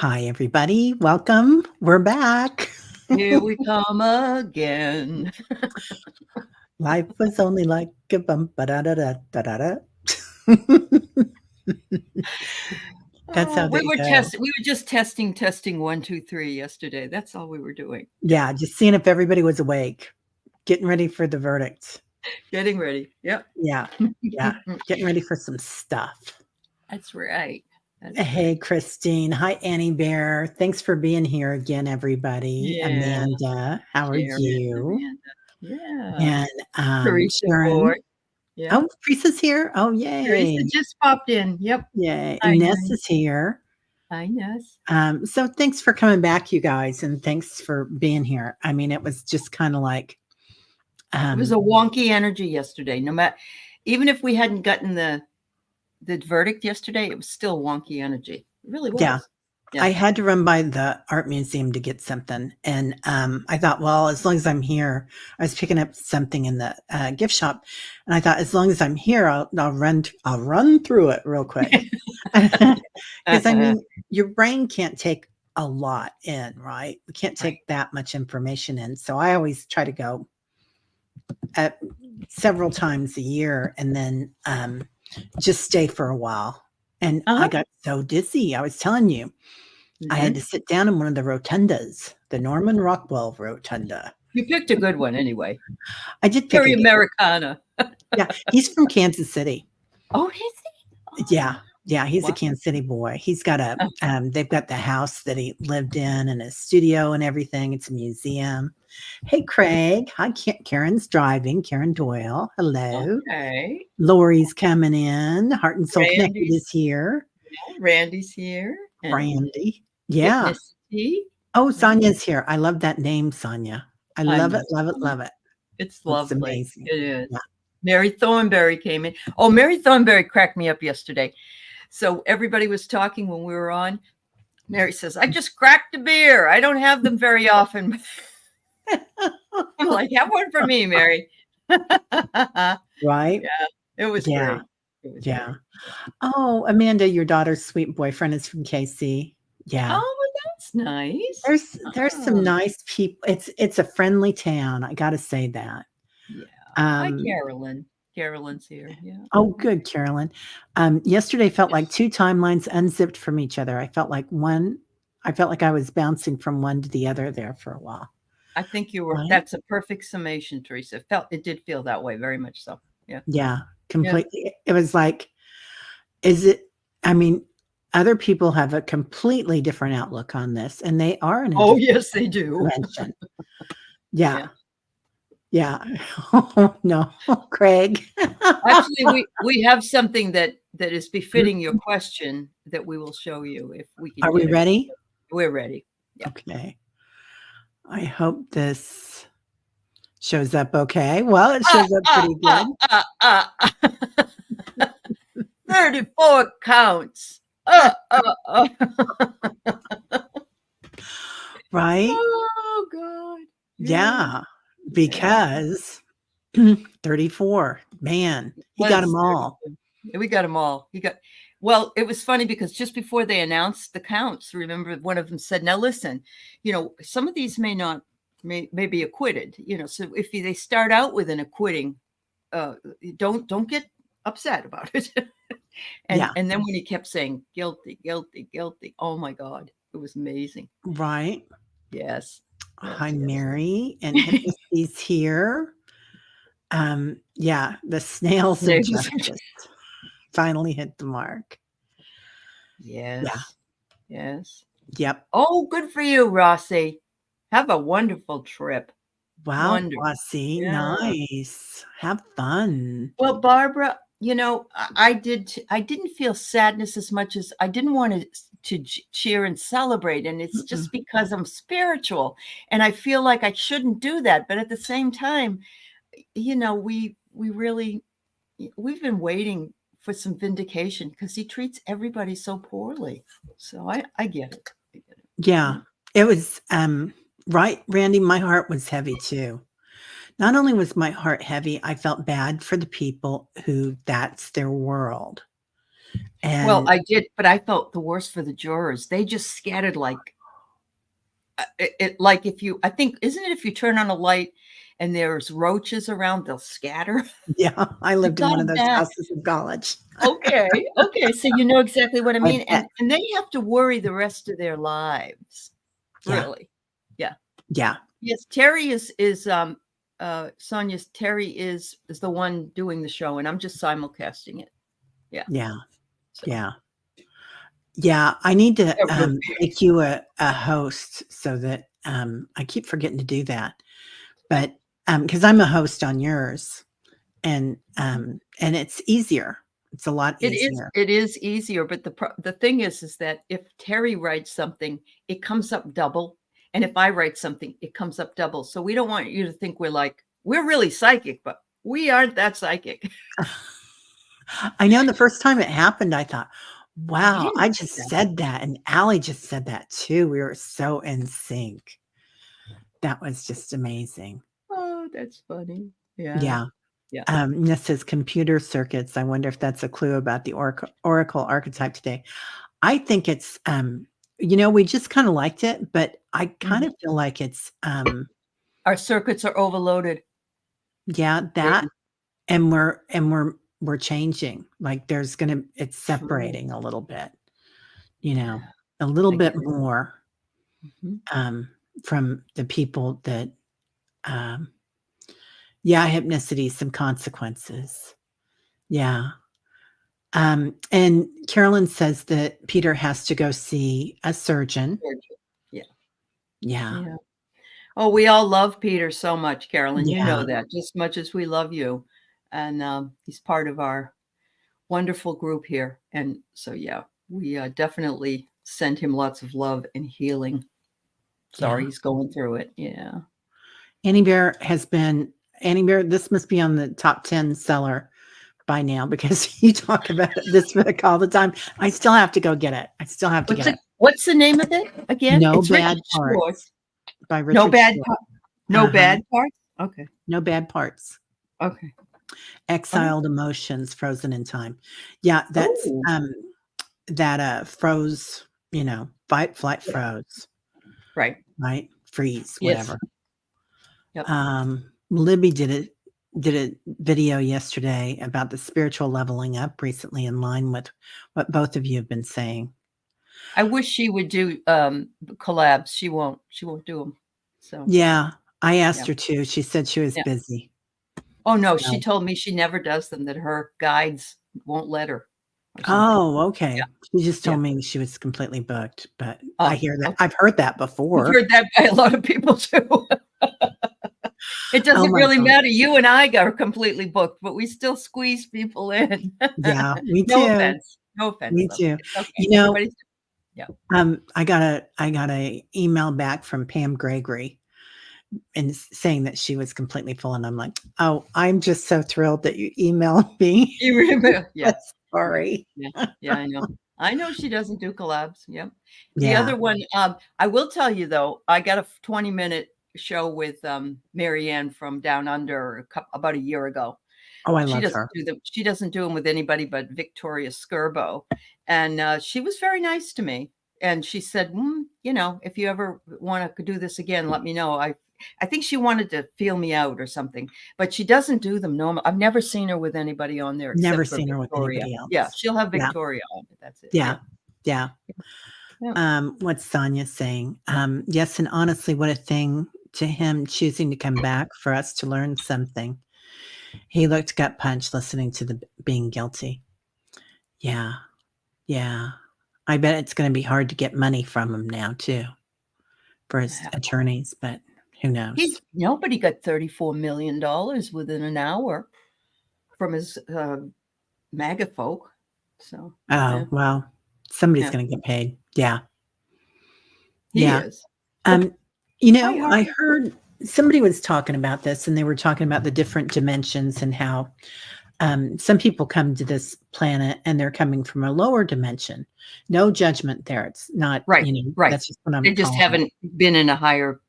Hi, everybody. Welcome. We're back. Here we come again. Life was only like a bump. Da da da da da. That's how We they were go. We were just testing 1, 2, 3 yesterday. That's all we were doing. Yeah, just seeing if everybody was awake, getting ready for the verdict. Getting ready. Yep. Yeah, yeah, getting ready for some stuff. That's right. Hey, Christine. Hi, Annie Bear. Thanks for being here again, everybody. Yeah. Amanda, how are Sharon, you? Amanda. Yeah. And Teresa Sharon. Ford. Yeah. Oh, Teresa's here. Oh, Teresa yay. just popped in. Yep. Yay. Hi, And Ness honey. is here. Hi, Ness. So thanks for coming back, you guys, and thanks for being here. I mean, it was just kind of like It was a wonky energy yesterday. No matter, even if we hadn't gotten the verdict yesterday, it was still wonky energy. It really was. yeah. Yeah. I had to run by the art museum to get something, and I thought, well, as long as I'm here, I was picking up something in the gift shop, and I thought, as long as I'm here, I'll run through it real quick, because I mean, your brain can't take a lot in, right? We can't take that much information in, so I always try to go several times a year, and then just stay for a while. And I got so dizzy. I was telling you, I had to sit down in one of the rotundas, the Norman Rockwell Rotunda. You picked a good one anyway. I did pick Very Americana. Yeah, he's from Kansas City. Oh, is he? Yeah, yeah, he's a Kansas City boy. He's got a, they've got the house that he lived in and a studio and everything. It's a museum. Hey, Craig. Hi, Karen's driving. Karen Doyle. Hello. Okay. Lori's coming in. Heart and Soul Connected is here. Yeah, Randy's here. Randy. Yeah. Oh, Sonia's here. I love that name, Sonia. I love it, love it, love it. It's lovely. Amazing. It is. Yeah. Mary Thornberry came in. Oh, Mary Thornberry cracked me up yesterday. So everybody was talking when we were on. Mary says, I just cracked a beer. I don't have them very often. I'm like, have one for me, Mary. Right? Yeah. It was great. Yeah. Great. Oh, Amanda, your daughter's sweet boyfriend is from KC. Yeah. Oh, that's nice. There's some nice people. It's a friendly town. I got to say that. Yeah. Hi, Carolyn. Carolyn's here. Yeah. Oh, good, Carolyn. Yesterday felt like two timelines unzipped from each other. I felt like I was bouncing from one to the other there for a while. I think you were. Right? That's a perfect summation, Teresa. It did feel that way, very much so. Yeah. Yeah, completely. Yeah. It was like, I mean, other people have a completely different outlook on this, and they are in a yes, they do. Dimension. Yeah. Yeah. Oh, no, Craig. Actually, we have something that is befitting your question that we will show you if we can. Are we ready? We're ready. Yeah. Okay. I hope this shows up okay. Well, it shows up pretty good. 34 counts. Right? Oh, God. Yeah. Because 34, man, he got them all. We got them all. Well, it was funny because just before they announced the counts, remember one of them said, now listen, some of these may be acquitted, so if they start out with an acquitting, don't get upset about it. And then when he kept saying guilty, guilty, guilty, oh my God, it was amazing. Right. Yes. Hi, Mary, and he's here. Yeah, the snails of justice finally hit the mark. Yes. Yeah. Yes. Yep. Oh, good for you, Rossi. Have a wonderful trip. Wow, wonderful. Rossi, nice. Have fun. Well, Barbara, I didn't feel sadness as much as I didn't want to cheer and celebrate. And it's just because I'm spiritual and I feel like I shouldn't do that. But at the same time, we've been waiting for some vindication because he treats everybody so poorly. So I get it. Yeah, it was, right, Randy, my heart was heavy too. Not only was my heart heavy, I felt bad for the people who that's their world. And Well, I did, but I felt the worst for the jurors. They just scattered like like I think, isn't it if you turn on a light and there's roaches around, they'll scatter? yeah, I I lived in thought one of of those that. houses in college. Okay, okay, so you know exactly what I I mean, bet. and they have to worry the rest of their lives, Yeah, really. Yeah. yeah, Yes, Teri Sonia's Teri is the one doing the show, and I'm just simulcasting it. Yeah. yeah, So yeah. Yeah, I need to yeah, we're make you a host so that I keep forgetting to do that. But because I'm a host on yours, and it's easier. It's a lot easier. it is easier, but the thing is that if Teri writes something, it comes up double, and if I write something, it comes up double. So we don't want you to think we're really psychic, but we aren't that psychic. I know the first time it happened, I thought, Oh, wow, you I know just that. said that. And Aley just said that too. We were so in sync. That was just amazing. Oh, that's funny. Yeah. Yeah. Yeah. This says computer circuits. I wonder if that's a clue about the Oracle archetype today. I think it's, we just kind of liked it, but I kind of feel like it's, Our circuits are overloaded. yeah, that, Maybe. and we're changing. Like it's separating a little bit, a little I bit get it. more Mhm. from the people that, hypnicity, some consequences. Yeah. And Carolyn says that Peter has to go see a surgeon. Yeah. Yeah. Yeah. Oh, we all love Peter so much, Carolyn. You Yeah. know that just as much as we love you. And he's part of our wonderful group here. And so, yeah, we definitely send him lots of love and healing. Sorry, Yeah. he's going through it. Yeah. Annie Bear, this must be on the top 10 seller by now because you talk about this book all the time. I still have to go get it. I still have to get it. What's the name of it again? No It's Bad Richard Parts Schwartz. by Richard Schwartz. No bad parts? Okay. No Bad Parts. Okay. Exiled Emotions Frozen in Time. Yeah, that's Oh. that froze, fight, flight, froze. Right. Right? Freeze, Yes. whatever. Yep. Libby did a video yesterday about the spiritual leveling up recently, in line with what both of you have been saying. I wish she would do collabs. She won't do them. So yeah, I asked her to. She said she was busy. Oh no, she told me she never does them, that her guides won't let her. Oh, okay. Yeah. She just told me she was completely booked, but I Oh, hear that. okay. I've heard that before. I've heard that by a lot of people too. It doesn't really matter. You and I are completely booked, but we still squeeze people in. Yeah, me too. No offense. No offense. Me though. too. Okay. Yeah. I got a email back from Pam Gregory and saying that she was completely full, and I'm like, oh, I'm just so thrilled that you emailed me. You remember? Yeah. Sorry. Yeah, I know she doesn't do collabs. Yep. The Yeah. other one, I will tell you though, I got a 20-minute show with Marianne from Down Under about a year ago. Oh, I love her. She doesn't do them with anybody but Victoria Skirbo. And she was very nice to me. And she said, if you ever want to do this again, let me know. I think she wanted to feel me out or something, but she doesn't do them normal. I've never seen her with anybody on there. Never except seen for her with anybody else. Yeah, she'll have Victoria on it. That's it. Yeah. What's Sonia saying? Yes, and honestly, what a thing to him choosing to come back for us to learn something. He looked gut punched listening to the being guilty. Yeah. I bet it's going to be hard to get money from him now too, for his attorneys, but who knows? Nobody got $34 million within an hour from his MAGA folk. So. Well, somebody's going to get paid. Yeah. He is. I heard somebody was talking about this, and they were talking about the different dimensions and how some people come to this planet and they're coming from a lower dimension. No judgment there. It's not right. Right. That's just what I'm. They just haven't been in a higher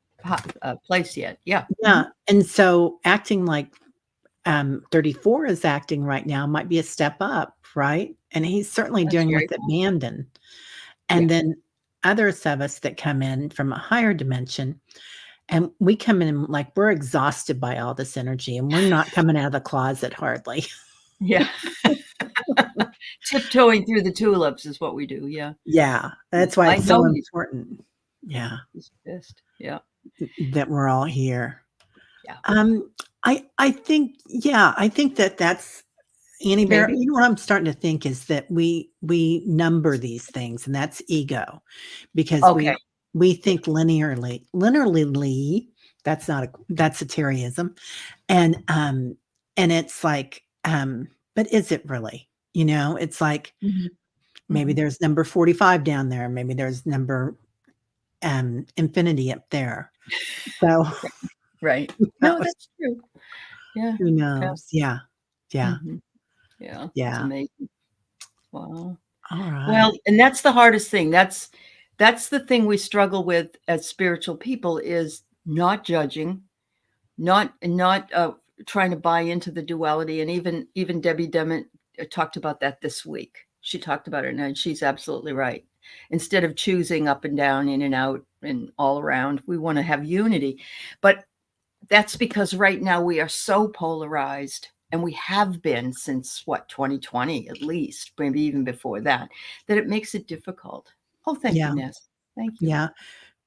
place yet. Yeah. Yeah. And so acting like 34 is acting right now might be a step up, right? And he's certainly That's doing very with possible. abandon. Yeah. And then others of us that come in from a higher dimension, and we come in like we're exhausted by all this energy, and we're not coming out of the closet hardly. Yeah. Tiptoeing through the tulips is what we do. Yeah. Yeah, that's why I it's so know important. Yeah, he's pissed. Yeah. that we're all here. Yeah. I think, yeah, I think that that's Annie Bear. Maybe. You know what I'm starting to think is that we number these things, and that's ego, because Okay. we think linearly. That's not that's a Terryism, and it's like, but is it really? You know, it's like Mhm. maybe Mhm. there's number 45 down there, maybe there's number infinity up there. So Right. that No, was, that's true. Yeah. who Yeah. knows? Yeah, yeah, Mhm. Yeah. It's yeah. amazing. Wow. All Well, right. and that's the hardest thing. That's the thing we struggle with as spiritual people is not judging, not trying to buy into the duality. And even Debbie Dement talked about that this week. She talked about it, and she's absolutely right. Instead of choosing up and down, in and out, and all around, we want to have unity. But that's because right now we are so polarized, and we have been since what, 2020 at least, maybe even before that, that it makes it difficult. Oh, thank you, Yeah, Ness. Thank you. yeah.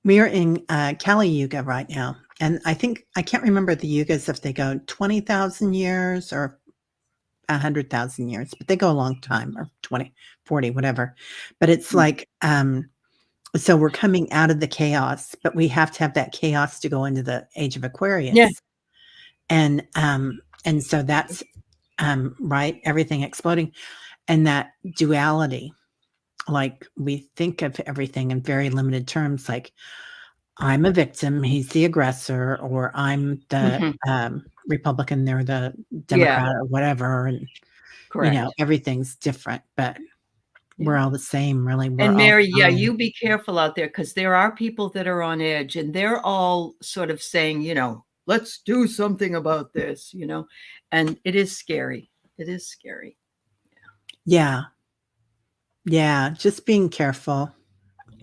We are in Kali Yuga right now. And I think, I can't remember the yugas if they go 20,000 years or 100,000 years, but they go a long time, or 20, 40, whatever. But it's like, so we're coming out of the chaos, but we have to have that chaos to go into the age of Yeah. Aquarius. And so that's right, everything exploding, and that duality. Like we think of everything in very limited terms, like I'm a victim, he's the aggressor, or I'm the Mhm. Republican, they're the Yeah, Democrat, or whatever. And correct. everything's different, but we're Yeah. all the same, really. We're And all Mary, yeah, fine. you be careful out there, because there are people that are on edge, and they're all sort of saying, let's do something about this, and it is scary. It is scary. Yeah. Yeah. Just being careful,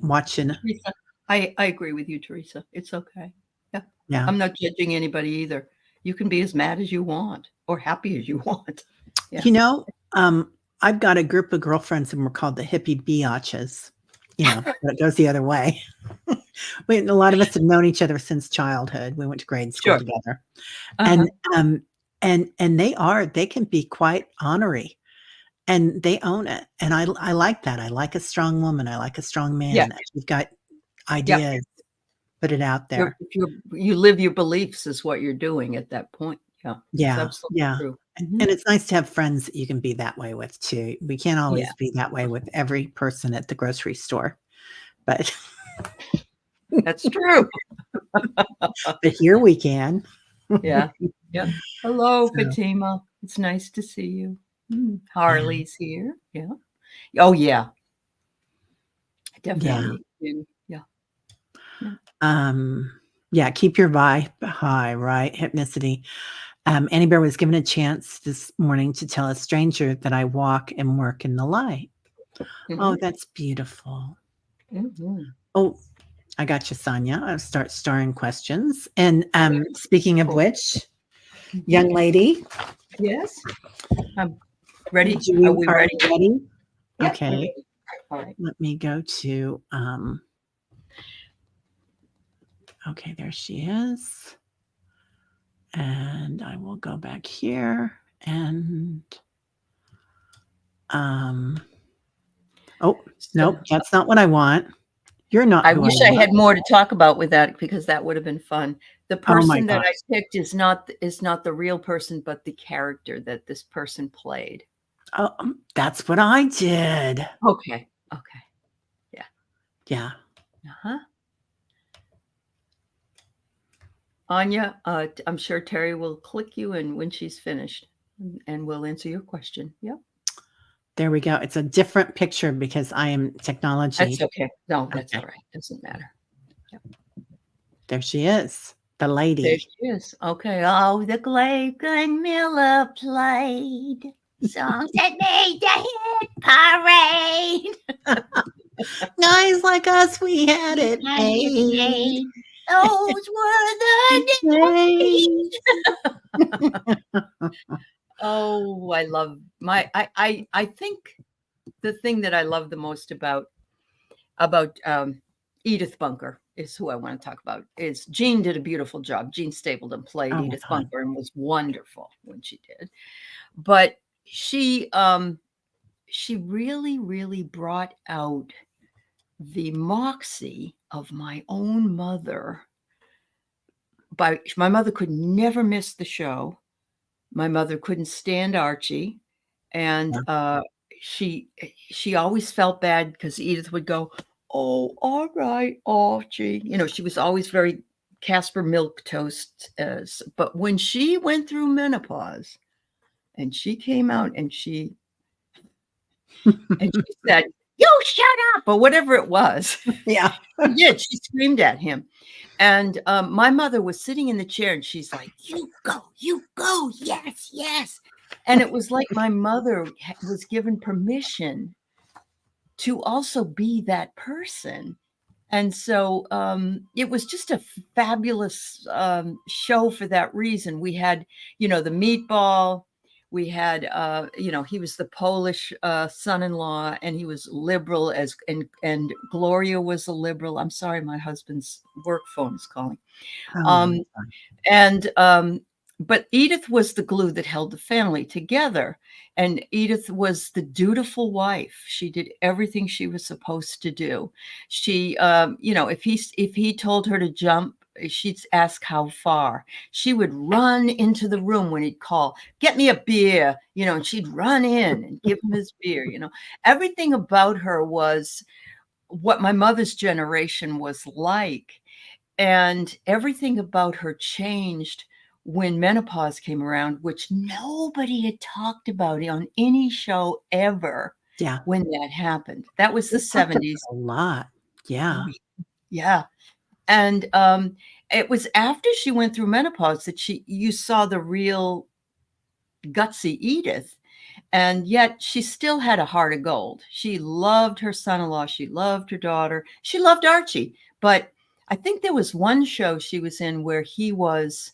watching. Teresa, I agree with you, Teresa. It's okay. Yeah. Yeah. I'm not judging anybody either. You can be as mad as you want or happy as you want. Yeah. You know, I've got a group of girlfriends, and we're called the hippie biatches, but it goes the other way. A lot of us have known each other since childhood. We went to grade school Sure. together. Uh-huh. And they can be quite honorary, and they own it. And I like that. I like a strong woman. I like a strong Yeah. man. If you've got Yep. ideas, put it out there. You live your beliefs is what you're doing at that point. Yeah. It's Yeah. absolutely Yeah. true. And it's nice to have friends that you can be that way with too. We can't Yeah. always be that way with every person at the grocery store, but That's true. but here we can. Yeah. Yeah. Hello, So, Fatima. It's nice to see you. yeah. Harley's here. Yeah. Oh, yeah. Yeah. Definitely. Yeah. Yeah, keep your vibe high, right? Hypnicity. Annie Bear was given a chance this morning to tell a stranger that I walk and work in the light. Oh, that's beautiful. Mhm. Oh, I got you, Sonia. I'll start starring questions. And speaking of Cool. which, young lady, Yes. I'm ready. are we ready? ready? Yeah, we're Okay. ready. All right. Let me go to okay, there she is. And I will go back here and oh, nope, that's not what I want. You're not I who wish I want. had more to talk about with that, because that would have been fun. The Oh my person that I gosh. picked is not the real person, but the character that this person played. Oh, that's what I did. Okay. Okay. Yeah. Uh-huh. Anya, I'm sure Teri will click you in when she's finished, and we'll answer your question. Yep. There we go. It's a different picture because I am technology. That's okay. No, that's Okay. all right. Doesn't matter. Yep. There she is. the There lady. she is. Okay. Oh, the Glenn Miller played songs that made the hit parade. Guys like us, we had We it had it made. made. Those were the days. Oh, I love I think the thing that I love the most about Edith Bunker is who I want to talk about. Is Jean did a beautiful job. Jean Stapleton played Oh my Edith God. Bunker and was wonderful when she did. But she really, really brought out the moxie of my own mother. My mother could never miss the show. My mother couldn't stand Archie, and she always felt bad because Edith would go, "Oh, all right, Archie." You know, she was always very Casper Milquetoast. But when she went through menopause, and she came out and she said, "You shut up," or whatever it was. Yeah. She did. She screamed at him. And my mother was sitting in the chair and she's like, you go, yes, yes. And it was like my mother was given permission to also be that person. And so it was just a fabulous show for that reason. We had, the meatball. We had, he was the Polish son-in-law, and he was liberal and Gloria was a liberal. I'm sorry, my husband's work phone is calling. But Edith was the glue that held the family together. And Edith was the dutiful wife. She did everything she was supposed to do. She, if he told her to jump, she'd ask how far. She would run into the room when he'd call, "Get me a beer," and she'd run in and give him his beer. Everything about her was what my mother's generation was like. And everything about her changed when menopause came around, which nobody had talked about on any show ever. Yeah. When that happened. That was the 70s. A lot. Yeah. Yeah. And it was after she went through menopause that you saw the real gutsy Edith. And yet she still had a heart of gold. She loved her son-in-law. She loved her daughter. She loved Archie. But I think there was one show she was in where he was,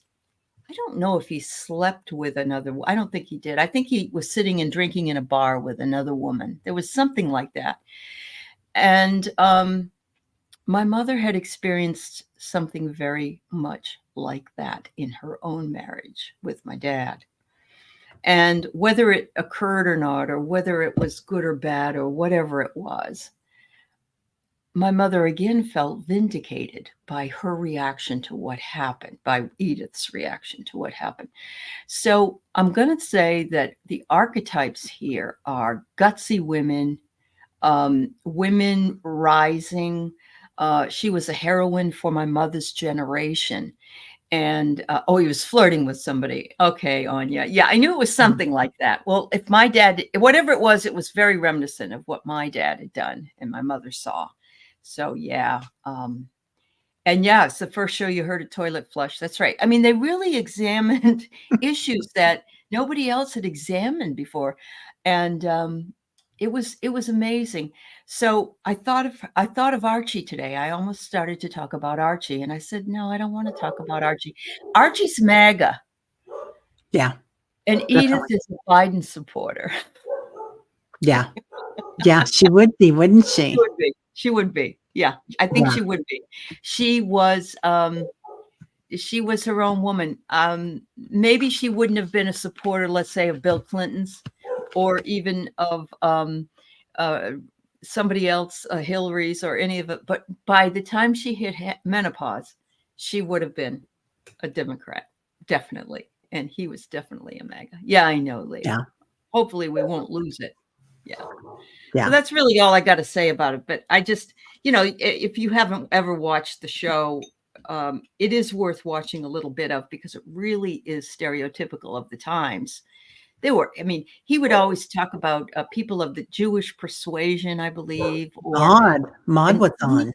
I don't know if he slept with another. I don't think he did. I think he was sitting and drinking in a bar with another woman. There was something like that. And my mother had experienced something very much like that in her own marriage with my dad. And whether it occurred or not, or whether it was good or bad or whatever it was, my mother again felt vindicated by her reaction to what happened, by Edith's reaction to what happened. So I'm going to say that the archetypes here are gutsy women, women rising. She was a heroine for my mother's generation. And, he was flirting with somebody. Okay, Anya. Yeah, I knew it was something like that. Well, if my dad, whatever it was very reminiscent of what my dad had done and my mother saw. So, yeah. And yeah, it's the first show you heard a toilet flush. That's right. I mean, they really examined issues that nobody else had examined before. And it was amazing. So I thought of Archie today. I almost started to talk about Archie, and I said, no, I don't want to talk about Archie. Archie's MAGA. Yeah. And Edith is a Biden supporter. Yeah. Yeah, she would be, wouldn't she? She would be. Yeah, I think she would be. She was her own woman. Maybe she wouldn't have been a supporter, let's say, of Bill Clinton's, or even of somebody else, Hillary's, or any of it. But by the time she hit menopause, she would have been a Democrat, definitely. And he was definitely a MAGA. Yeah, I know, Lee. Yeah. Hopefully we won't lose it. Yeah. Yeah. So that's really all I got to say about it. But I just, if you haven't ever watched the show, it is worth watching a little bit of, because it really is stereotypical of the times. He would always talk about people of the Jewish persuasion, I believe. Maud was on.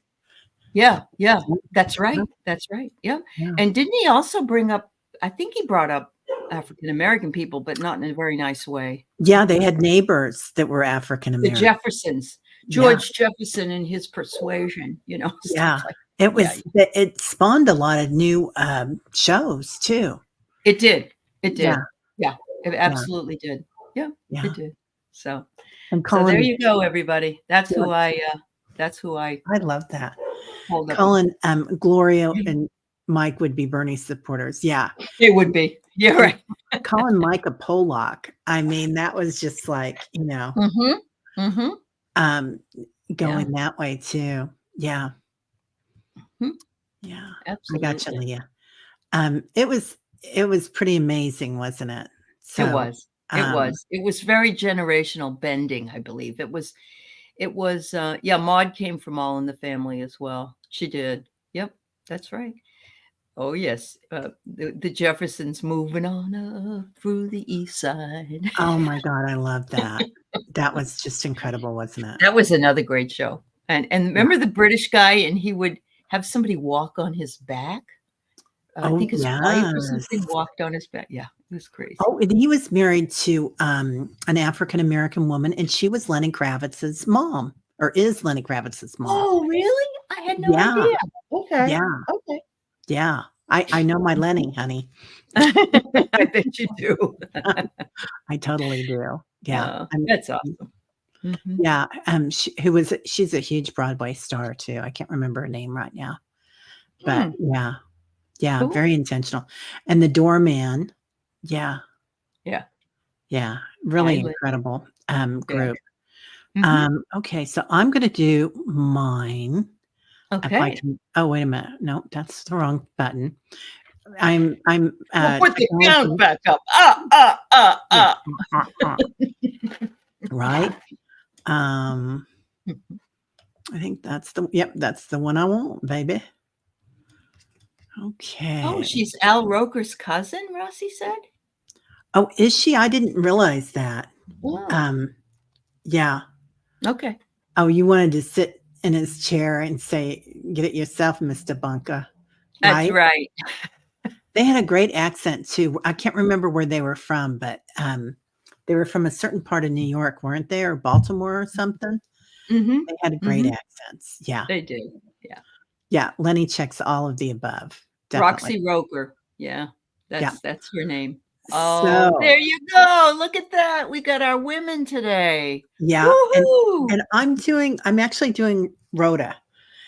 Yeah. Yeah. That's right. That's right. Yeah. Yeah. And didn't he also bring up, I think he brought up African American people, but not in a very nice way. Yeah, they had neighbors that were African The American. Jeffersons, Yeah. George Jefferson and his persuasion, Yeah. stuff like It yeah. was it spawned a lot of new shows too. It did. It did. Yeah. Yeah. It Yeah. absolutely did. Yeah. Yeah. It did. So And so there Colin, you go, everybody. That's yeah, who I I love that. hold up. Colin, Gloria and Mike would be Bernie supporters. Yeah. It would be. Yeah, right. Colin Micah Pollock. I mean, that was just like, Mm-hmm. Mm-hmm. Going that way too. Yeah. Mhm. Yeah. Absolutely. I got you, Leah. It was pretty amazing, wasn't it? So It was. It was very generational bending, I believe. It was Maud came from All in the Family as well. She did. Yep, that's right. Oh yes. The Jeffersons moving on up through the east side. Oh my God, I love that. That was just incredible, wasn't it? That was another great show. And remember the British guy, and he would have somebody walk on his back. I think his wife or something walked on his back. Yeah, it was crazy. Oh, and he was married to an African American woman, and she was Lenny Kravitz's mom, or is Lenny Kravitz's mom. Oh, really? I had no idea. Okay. Yeah. Okay. Yeah. I know my Lenny, honey. I bet you do. I totally do. Yeah. That's awesome. Mm-hmm. Yeah. She's a huge Broadway star too. I can't remember her name right now. But yeah. Yeah. Cool. Very intentional. And the doorman. Yeah. Yeah. Yeah. Really incredible group. Yeah. Mm-hmm. Okay. So I'm going to do mine. Okay. Oh, wait a minute. No, that's the wrong button. I'm we'll put the count back up. Right. I think that's the one I want, baby. Okay. Oh, she's Al Roker's cousin, Rossi said. Oh, is she? I didn't realize that. Wow. Yeah. Okay. Oh, you wanted to sit in his chair and say, "Get it yourself, Mr. Bunker." That's right. They had a great accent too. I can't remember where they were from, but they were from a certain part of New York, weren't they, or Baltimore or something? Mm-hmm. They had great accents. Yeah, they did. Yeah, yeah. Lenny checks all of the above. Definitely. Roxy Roker. Yeah, that's her name. Oh, so, there you go. Look at that. We got our women today. Yeah, and I'm actually doing Rhoda.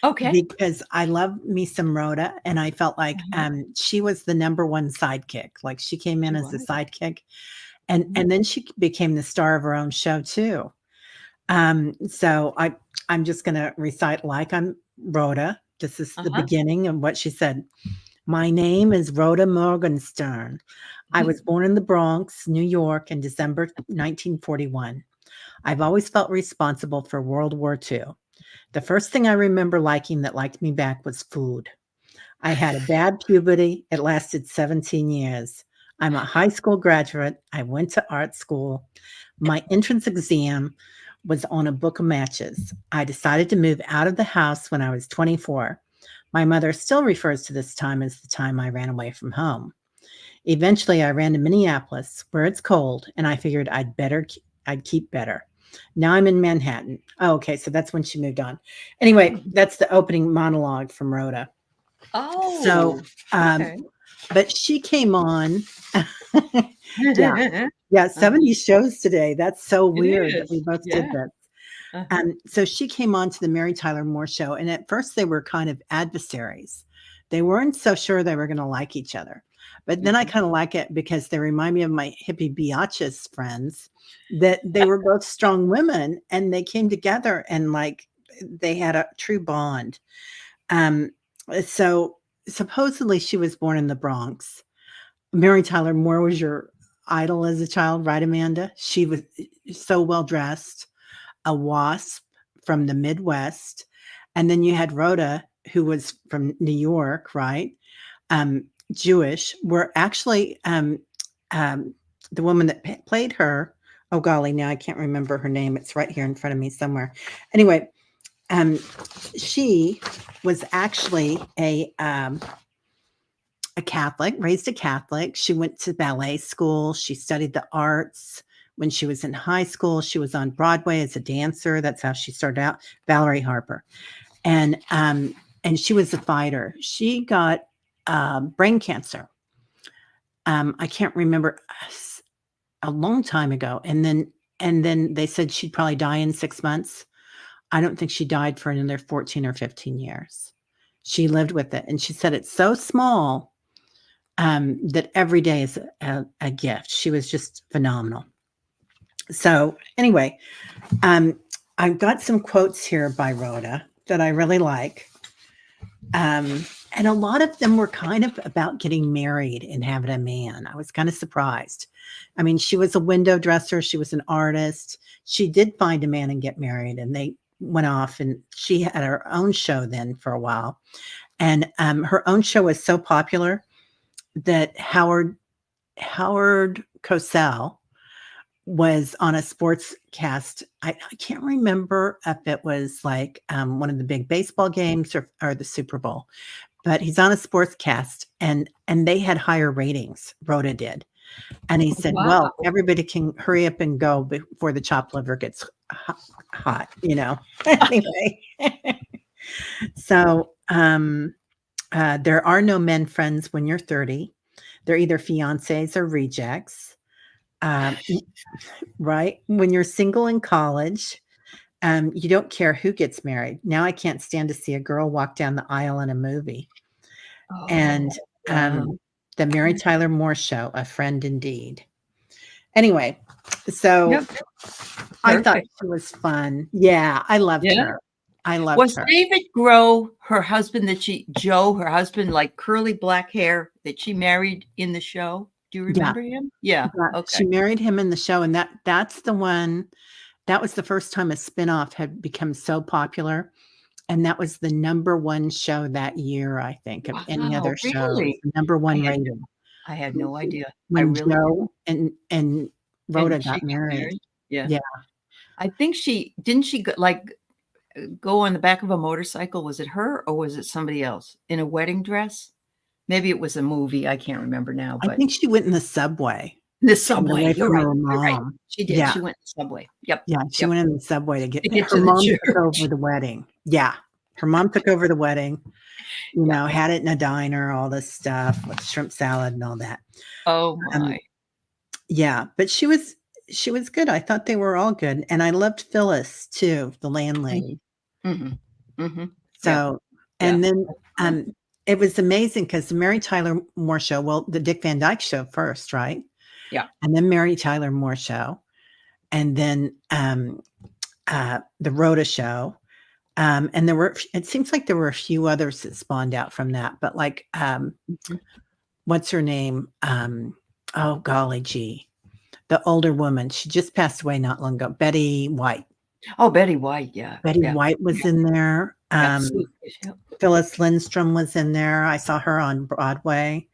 Okay. Because I love me some Rhoda, and I felt like she was the number one sidekick. Like she came in as the sidekick, and then she became the star of her own show too. So I'm just gonna recite like I'm Rhoda. This is the beginning of what she said. My name is Rhoda Morgenstern. I was born in the Bronx, New York, in December 1941. I've always felt responsible for World War II. The first thing I remember liking that liked me back was food. I had a bad puberty. It lasted 17 years. I'm a high school graduate. I went to art school. My entrance exam was on a book of matches. I decided to move out of the house when I was 24. My mother still refers to this time as the time I ran away from home. Eventually, I ran to Minneapolis, where it's cold, and I figured I'd keep better. Now I'm in Manhattan. Oh, okay. So that's when she moved on. Anyway, that's the opening monologue from Rhoda. Oh, so, but she came on. yeah. 70 shows today. That's so weird that we both did this. So she came on to the Mary Tyler Moore show. And at first they were kind of adversaries. They weren't so sure they were going to like each other. But then I kind of like it because they remind me of my hippie biatches friends, that they were both strong women and they came together and like they had a true bond. So supposedly she was born in the Bronx. Mary Tyler Moore was your idol as a child, right, Amanda? She was so well dressed, a WASP from the Midwest. And then you had Rhoda, who was from New York, right? Jewish. Were actually the woman that played her. Oh golly, now I can't remember her name. It's right here in front of me somewhere. Anyway, she was actually a Catholic, raised a Catholic. She went to ballet school. She studied the arts. When she was in high school, she was on Broadway as a dancer. That's how she started out. Valerie Harper, and she was a fighter. She got brain cancer. I can't remember, a long time ago, and then they said she'd probably die in 6 months. I don't think she died for another 14 or 15 years. She lived with it, and she said it's so small that every day is a gift. She was just phenomenal. So anyway, I've got some quotes here by Rhoda that I really like. And a lot of them were kind of about getting married and having a man. I was kind of surprised. I mean, she was a window dresser. She was an artist. She did find a man and get married, and they went off, and she had her own show then for a while. And her own show was so popular that Howard Cosell was on a sports cast. I can't remember if it was like one of the big baseball games or the Super Bowl, but he's on a sports cast, and they had higher ratings. Rhoda did. And he said, Wow. well, everybody can hurry up and go before the chopped liver gets hot, anyway. So there are no men friends when you're 30. They're either fiancés or rejects. Right? When you're single in college, you don't care who gets married. Now I can't stand to see a girl walk down the aisle in a movie. And the Mary Tyler Moore Show, A Friend Indeed. Anyway, so Yep. I thought she was fun. Yeah, I loved her. I loved Was her. David Groh her husband Joe, her husband, like curly black hair that she married in the show? Do you remember him? Yeah. Okay. She married him in the show, and that's the one. That was the first time a spinoff had become so popular, and that was the number one show that year, I think, of any other show. Really? Number one rated. I had no idea. When Joe and Rhoda got married. Yeah. I think didn't she go on the back of a motorcycle? Was it her or was it somebody else in a wedding dress? Maybe it was a movie. I can't remember now. But I think she went in the subway. The subway. Away from her mom. Right. She did. She went in the subway. Yep. Yeah, she went in the subway to get to her the mom church. took over the wedding. Yeah. Her mom took over the wedding, had it in a diner, all this stuff with shrimp salad and all that. Oh my. Yeah, but she was good. I thought they were all good. And I loved Phyllis too, the landlady. Mm-hmm. Mm-hmm. So, and then it was amazing because the Mary Tyler Moore Show, well, the Dick Van Dyke Show first, right? Yeah. And then Mary Tyler Moore Show. And then the Rhoda Show. And it seems like there were a few others that spawned out from that, but like, what's her name? Oh, golly gee. The older woman, she just passed away not long ago. Betty White. Oh, Betty White. Yeah. Betty White was in there. Phyllis Lindstrom was in there. I saw her on Broadway.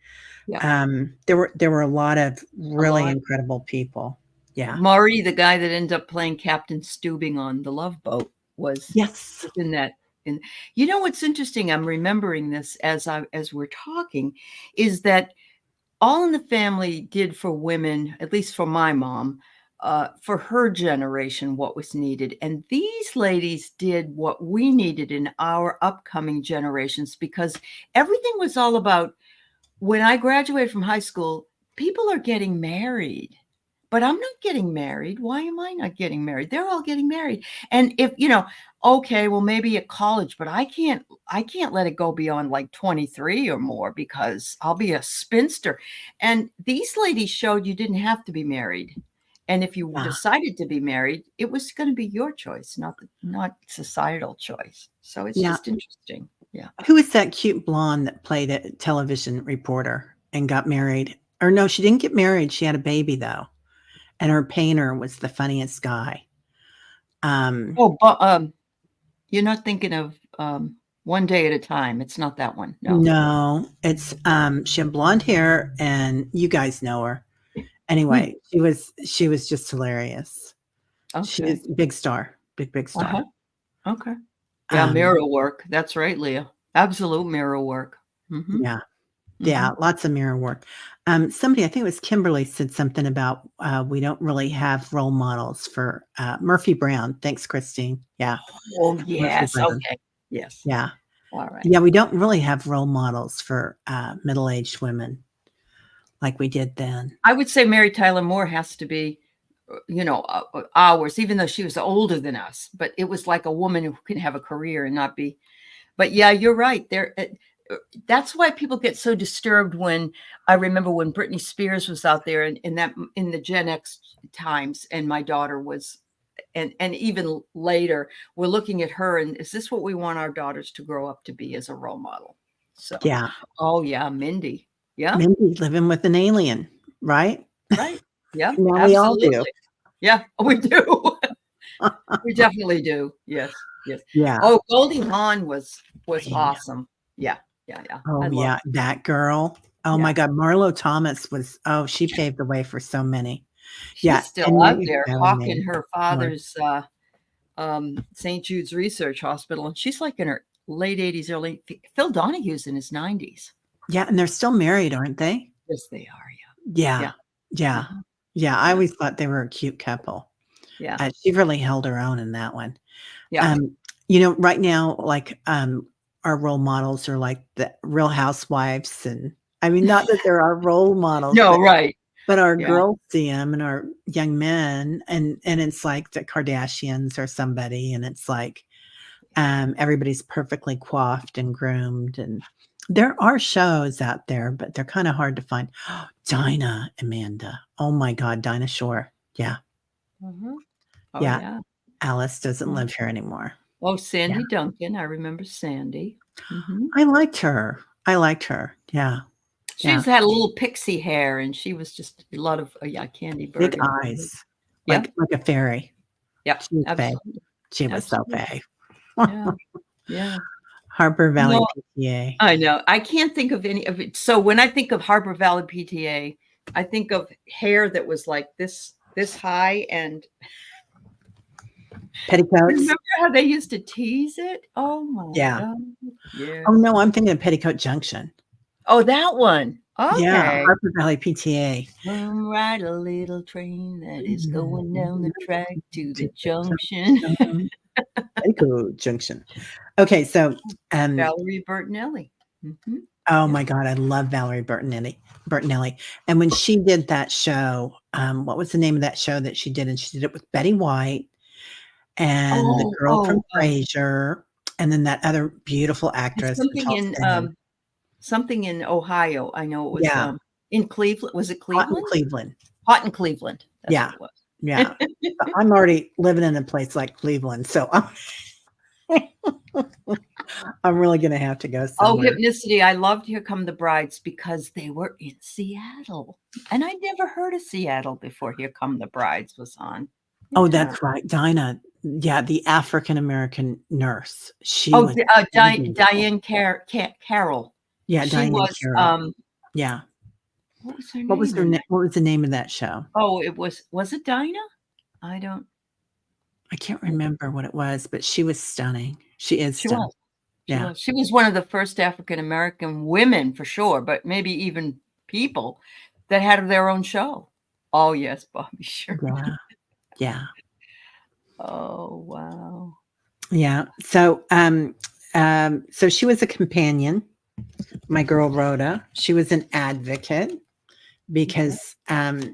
Yeah. There were a lot of really incredible people. Yeah. Maury, the guy that ended up playing Captain Steubing on The Love Boat, was in that. And what's interesting? I'm remembering this as we're talking, is that All in the Family did for women, at least for my mom, for her generation, what was needed. And these ladies did what we needed in our upcoming generations, because everything was all about, when I graduated from high school, people are getting married, but I'm not getting married. Why am I not getting married? They're all getting married. And if, okay, well, maybe at college, but I can't let it go beyond like 23 or more, because I'll be a spinster. And these ladies showed you didn't have to be married. And if you decided to be married, it was going to be your choice, not societal choice. So it's just interesting. Yeah. Who is that cute blonde that played a television reporter and got married? Or no, she didn't get married. She had a baby though. And her painter was the funniest guy. You're not thinking of One Day at a Time. It's not that one. No, it's she had blonde hair, and you guys know her. Anyway, she was just hilarious. Okay. She was a big star, big star. Okay. Yeah, mirror work. That's right, Leah. Absolute mirror work. Mm-hmm. Yeah. Yeah, lots of mirror work. Somebody, I think it was Kimberly, said something about we don't really have role models for Murphy Brown. Thanks, Christine. Yeah, Oh, Murphy yes. Brown. Okay. Yes. Yeah, All right. yeah, we don't really have role models for middle-aged women like we did then. I would say Mary Tyler Moore has to be, ours, even though she was older than us. But it was like a woman who can have a career and not be. But yeah, you're right. That's why people get so disturbed when I remember when Britney Spears was out there in the Gen X times, and my daughter was, and even later, we're looking at her, and is this what we want our daughters to grow up to be as a role model? So, Yeah, oh yeah, Mindy. Yeah, Mindy living with an alien, right? right. Yeah, Now we all absolutely. do. Yeah, we do. We definitely do. Yes, yes. Yeah. Oh, Goldie Hawn was Yeah. awesome. Yeah, yeah, yeah. Oh, yeah, that girl. Oh Yeah. my God, Marlo Thomas was. Oh, she paved the way for so many. She's Yeah, still out there Kelly hawking May. her father's St. Jude's Research Hospital, and she's like in her late 80s, early. Phil Donahue's in his 90s. Yeah, and they're still married, aren't they? Yes, they are. Yeah, Yeah. yeah, Mhm. yeah. I always thought they were a cute couple. Yeah. She really held her own in that one. Yeah. Right now, like our role models are like the Real Housewives, and I mean, not that there are role models, No, right. but our Yeah. girls see them and our young men, and it's like the Kardashians or somebody, and it's like everybody's perfectly coiffed and groomed, and there are shows out there, but they're kind of hard to find. Dinah, Amanda. Oh my God, Dinah Shore. Yeah. Mhm. Oh, Yeah. yeah. Alice doesn't Yeah. live here anymore. Oh, Sandy Duncan. I remember Sandy. Mhm. I liked her. Yeah. She's had a little pixie hair, and she was just a lot of Candy Big Bergen. eyes. Yeah. Like a fairy. Yep. She was bae. Absolutely. She was so Absolutely. bae. Yeah. Yeah. Harbor Valley No, PTA. I know. I can't think of any of it. So when I think of Harbor Valley PTA, I think of hair that was like this high, and Petticoats. remember how they used to tease it? Oh my Yeah. God. Yeah. Oh no, I'm thinking of Petticoat Junction. Oh, that one. Okay. Yeah, Harbor Valley PTA. Come ride a little train that is going down the track to the junction. Petticoat Junction. Okay, so Valerie Bertinelli. Mm-hmm. oh my God, I love Valerie Bertinelli. And when she did that show, what was the name of that show that she did? And she did it with Betty White and the girl from Frasier, and then that other beautiful actress. Something in Ohio. I know it was in Cleveland. Was it Cleveland? Hot in Cleveland. That's what it was. Yeah. I'm already living in a place like Cleveland, so I'm really going to have to go somewhere. Oh, Hypnicity. I loved Here Come the Brides because they were in Seattle. And I'd never heard of Seattle before Here Come the Brides was on. Oh, that's right. Dinah. Yeah, the African-American nurse. She was Diane Carroll. Yeah, she Diane was, Carroll. Yeah. What was her name? What was the name of that show? Oh, was it Dinah? I can't remember what it was, but she was stunning. She is stunning. She was one of the first African-American women for sure, but maybe even people that had their own show. Oh yes, Bobby Sherman. Yeah. Oh wow. Yeah. So so she was a companion. My girl Rhoda. She was an advocate because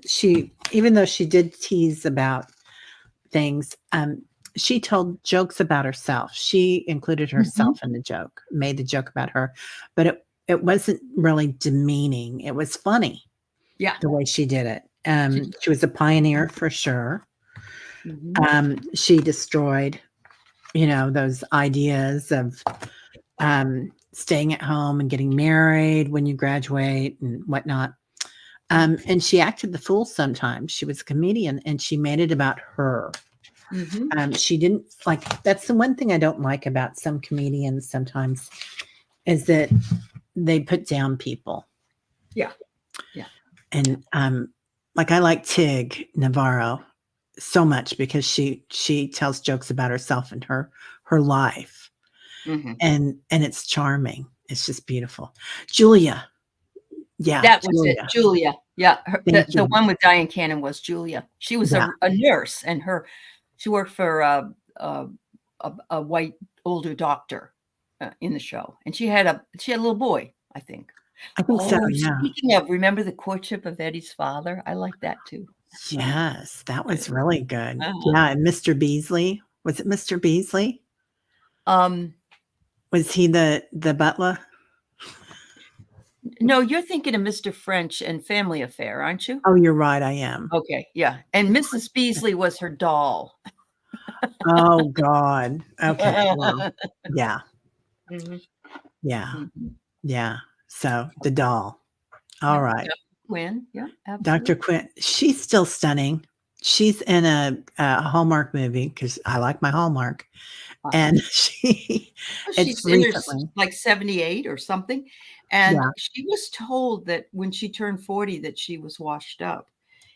she, even though she did tease about things, she told jokes about herself. She included herself in the joke, made the joke about her, but it wasn't really demeaning. It was funny. Yeah. The way she did it. She was a pioneer for sure. She destroyed, those ideas of staying at home and getting married when you graduate and whatnot. And she acted the fool sometimes. She was a comedian and she made it about her. She didn't that's the one thing I don't like about some comedians sometimes is that they put down people. Yeah. Yeah. And I like Tig Navarro so much because she tells jokes about herself and her life. and it's charming. It's just beautiful. Julia. Yeah. That was it. Julia. Yeah. The you. one with Diane Cannon was Julia. She was Yeah. a nurse, and she worked for a white older doctor in the show. And she had a little boy, I think. I think so, yeah. Speaking of, remember the courtship of Eddie's father? I like that too. Yes, that was really good. Yeah, and Mr. Beasley. Was it Mr. Beasley? Was he the butler? No, you're thinking of Mr. French and Family Affair, aren't you? Oh, you're right, I am. Okay, yeah. And Mrs. Beasley was her doll. Oh, God. Okay. Well, yeah. Yeah. Yeah. So the doll. All right. Dr. Quinn. Yeah, absolutely. Dr. Quinn. She's still stunning. She's in a Hallmark movie because I like my Hallmark. And she's in her like 78 or something. And she was told that when she turned 40 that she was washed up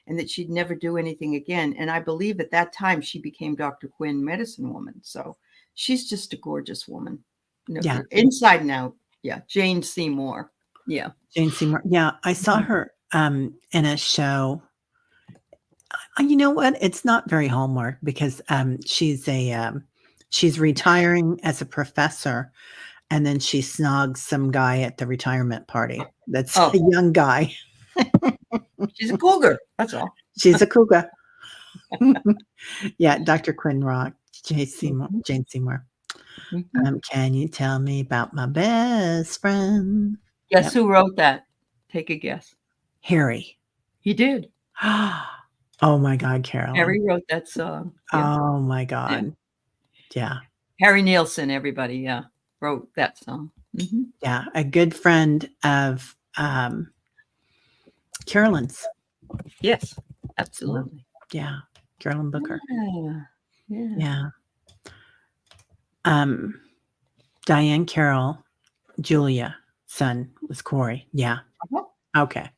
and that she'd never do anything again. And I believe at that time she became Dr. Quinn, medicine woman. So she's just a gorgeous woman. Yeah. Inside and out. Yeah. Jane Seymour. Yeah. Jane Seymour. Yeah. I saw her in a show. You know what? It's not very Hallmark because she's retiring as a professor, and then she snogs some guy at the retirement party. That's a young guy. She's a cougar. That's all. She's a cougar. Yeah, Dr. Quinn Rock, Jane Seymour. Can you tell me about my best friend? Guess who wrote that? Take a guess. Harry. He did. Oh my God, Carolyn. Harry wrote that song. Yeah. Oh my God. Yeah. Harry Nielsen, everybody, wrote that song. Yeah, a good friend of Carolyn's. Yes, absolutely. Yeah, Carolyn Booker. Yeah. Diane Carroll, Julia, son was Corey. Yeah. Okay.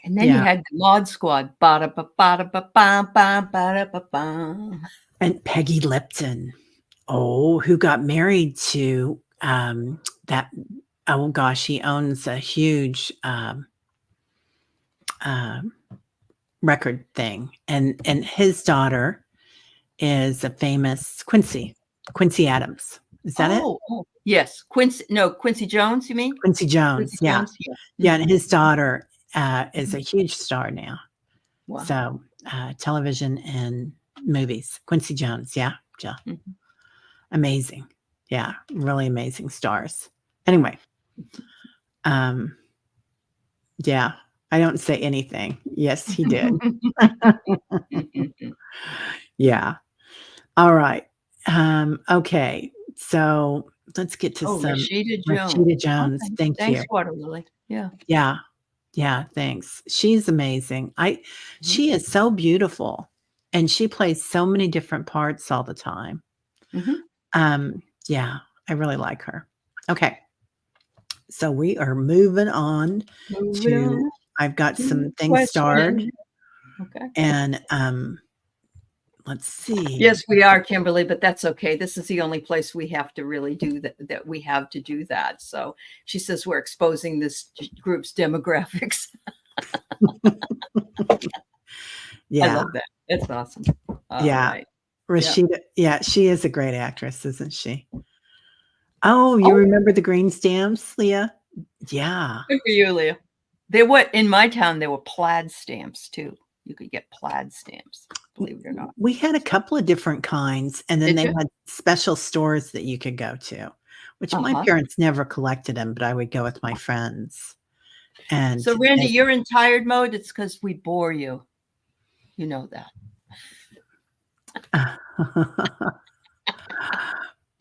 And then you had the Mod Squad. And Peggy Lipton. Oh, who got married to that? Oh gosh, he owns a huge record thing, and his daughter is a famous Quincy Adams. Is that it? Oh, yes, Quincy Jones. You mean Quincy Jones? Quincy Jones? Yeah. And his daughter is a huge star now. Wow. So television and movies. Quincy Jones. Yeah. Amazing. Yeah, really amazing stars. Anyway, yeah, I don't say anything. Yes, he did. Yeah. All right. Okay. So let's get to some Rashida Jones. Rashida Jones. Thank you. Thanks, Water Lily. Yeah. Yeah. Yeah. Thanks. She's amazing. She is so beautiful, and she plays so many different parts all the time. Yeah, I really like her. Okay. So we are moving on to, I've got some things starred. Okay. And let's see. Yes, we are, Kimberly, but that's okay. This is the only place we have to really do that we have to do that. So she says we're exposing this group's demographics. Yeah. I love that. It's awesome. Right. Rashida, she is a great actress, isn't she? Oh, you remember the green stamps, Leah? Yeah. Good for you, Leah. In my town, there were plaid stamps too. You could get plaid stamps, believe it or not. We had a couple of different kinds, and then they had special stores that you could go to, which my parents never collected them, but I would go with my friends. And so, Randy, you're in tired mode. It's because we bore you. You know that.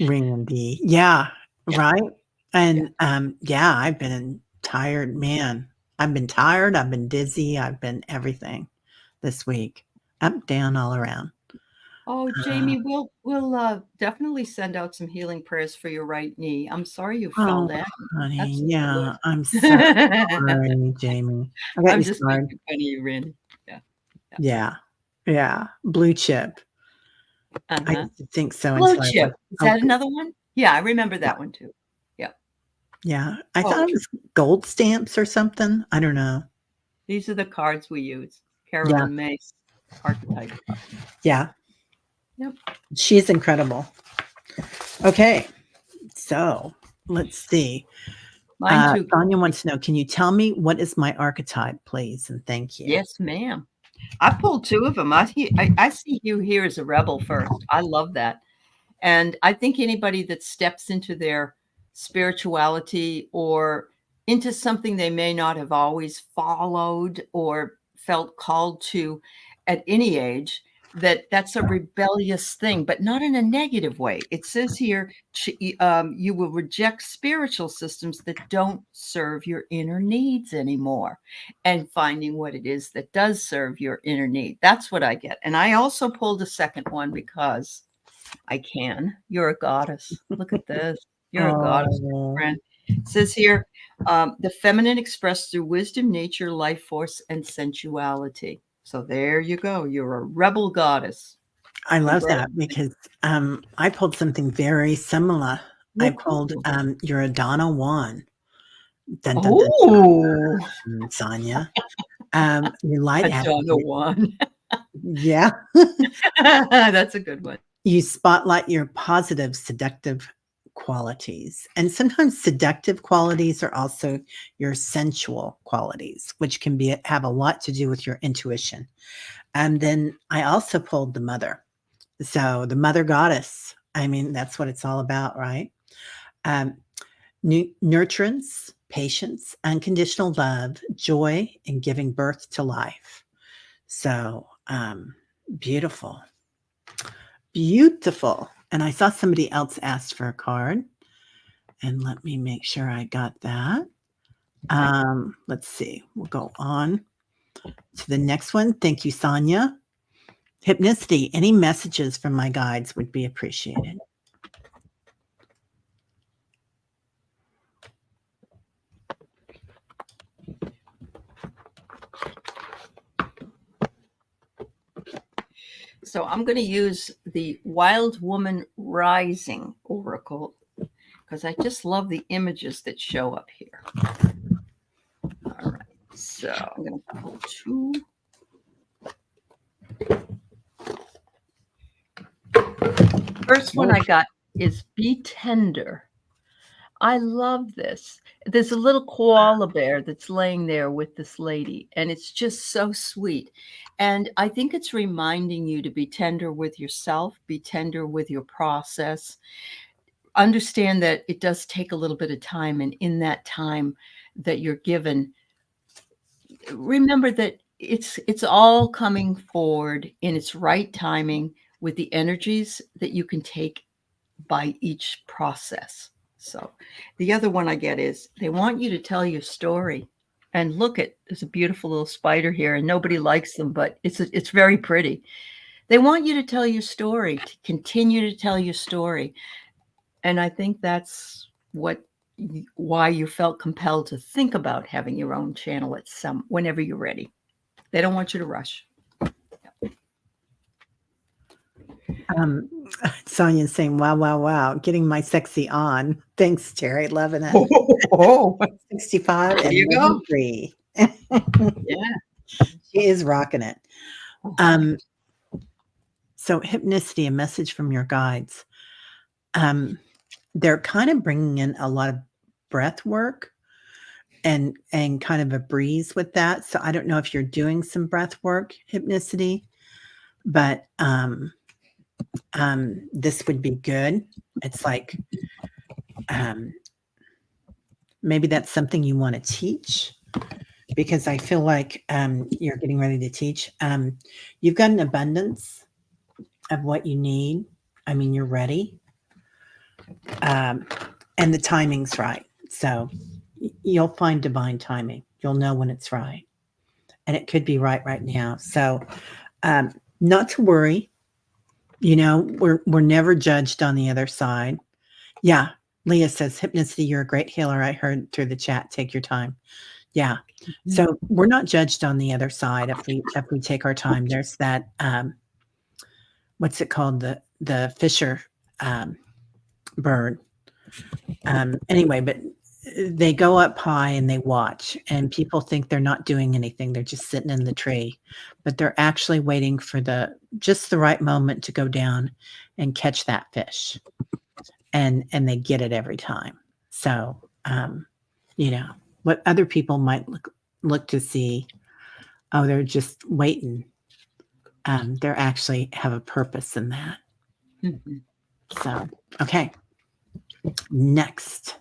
Randy. Yeah. Right. And I've been tired, man. I've been tired. I've been dizzy. I've been everything this week. Up, down, all around. Oh, Jamie, we'll definitely send out some healing prayers for your right knee. I'm sorry you fell down. Honey, yeah, I'm so sorry, Jamie. I'm just making fun of you, Randy. Yeah. Blue chip. I think so. Blue chip. Is that another one? Yeah, I remember that one too. Yeah. Yeah. I Oh, thought it was gold stamps or something. I don't know. these are the cards we use. Yeah. Carolyn Mace, archetype. Yeah. Yep. She's incredible. Okay. So let's see. Mine too. Sonia wants to know, can you tell me what is my archetype, please? And thank you. Yes, ma'am. I pulled two of them. I see you here as a rebel first. I love that. And I think anybody that steps into their spirituality or into something they may not have always followed or felt called to at any age, that's a rebellious thing, but not in a negative way. It says here, you will reject spiritual systems that don't serve your inner needs anymore, and finding what it is that does serve your inner need. That's what I get. And I also pulled a second one because I can. You're a goddess. Look at this. You're a goddess, friend. It says here, the feminine expressed through wisdom, nature, life force, and sensuality. So there you go. You're a rebel goddess. I love that because I pulled something very similar. I pulled your Adana Wan. Dun, dun, dun, Oh, Sonia. Your light Adana Wan. Yeah. That's a good one. You spotlight your positive, seductive qualities. And sometimes seductive qualities are also your sensual qualities, which can have a lot to do with your intuition. And then I also pulled the mother. So the mother goddess, I mean, that's what it's all about, right? Nurturance, patience, unconditional love, joy, and giving birth to life. So beautiful. Beautiful. And I saw somebody else asked for a card. And let me make sure I got that. Let's see. We'll go on to the next one. Thank you, Sonia. Hypnicity. Any messages from my guides would be appreciated. So I'm going to use the Wild Woman Rising Oracle because I just love the images that show up here. All right. So I'm going to pull two. First one I got is Be Tender. I love this. There's a little koala bear that's laying there with this lady, and it's just so sweet. And I think it's reminding you to be tender with yourself, be tender with your process. Understand that it does take a little bit of time, and in that time that you're given, remember that it's all coming forward in its right timing with the energies that you can take by each process. So the other one I get is they want you to tell your story. And look at, there's a beautiful little spider here, and nobody likes them, but it's very pretty. They want you to tell your story, to continue to tell your story. And I think that's why you felt compelled to think about having your own channel whenever you're ready. They don't want you to rush. Sonia's saying, wow, wow, wow, getting my sexy on. Thanks, Teri. Loving it. 65 there and you go. 3. Yeah. She is rocking it. So hypnicity, a message from your guides. They're kind of bringing in a lot of breath work and kind of a breeze with that. So I don't know if you're doing some breath work, hypnicity, but this would be good. It's like maybe that's something you want to teach, because I feel like you're getting ready to teach. You've got an abundance of what you need. I mean, you're ready. And the timing's right. So you'll find divine timing. You'll know when it's right. And it could be right now. So not to worry. You know, we're never judged on the other side. Yeah. Leah says, hypnicity, you're a great healer. I heard through the chat, take your time. Yeah. So we're not judged on the other side if we take our time. There's that, what's it called? The Fisher bird. Anyway, but they go up high and they watch, and people think they're not doing anything. They're just sitting in the tree, but they're actually waiting for just the right moment to go down and catch that fish. And they get it every time. So, what other people might look to see, oh, they're just waiting. They're actually have a purpose in that. Mm-hmm. So, okay. Next.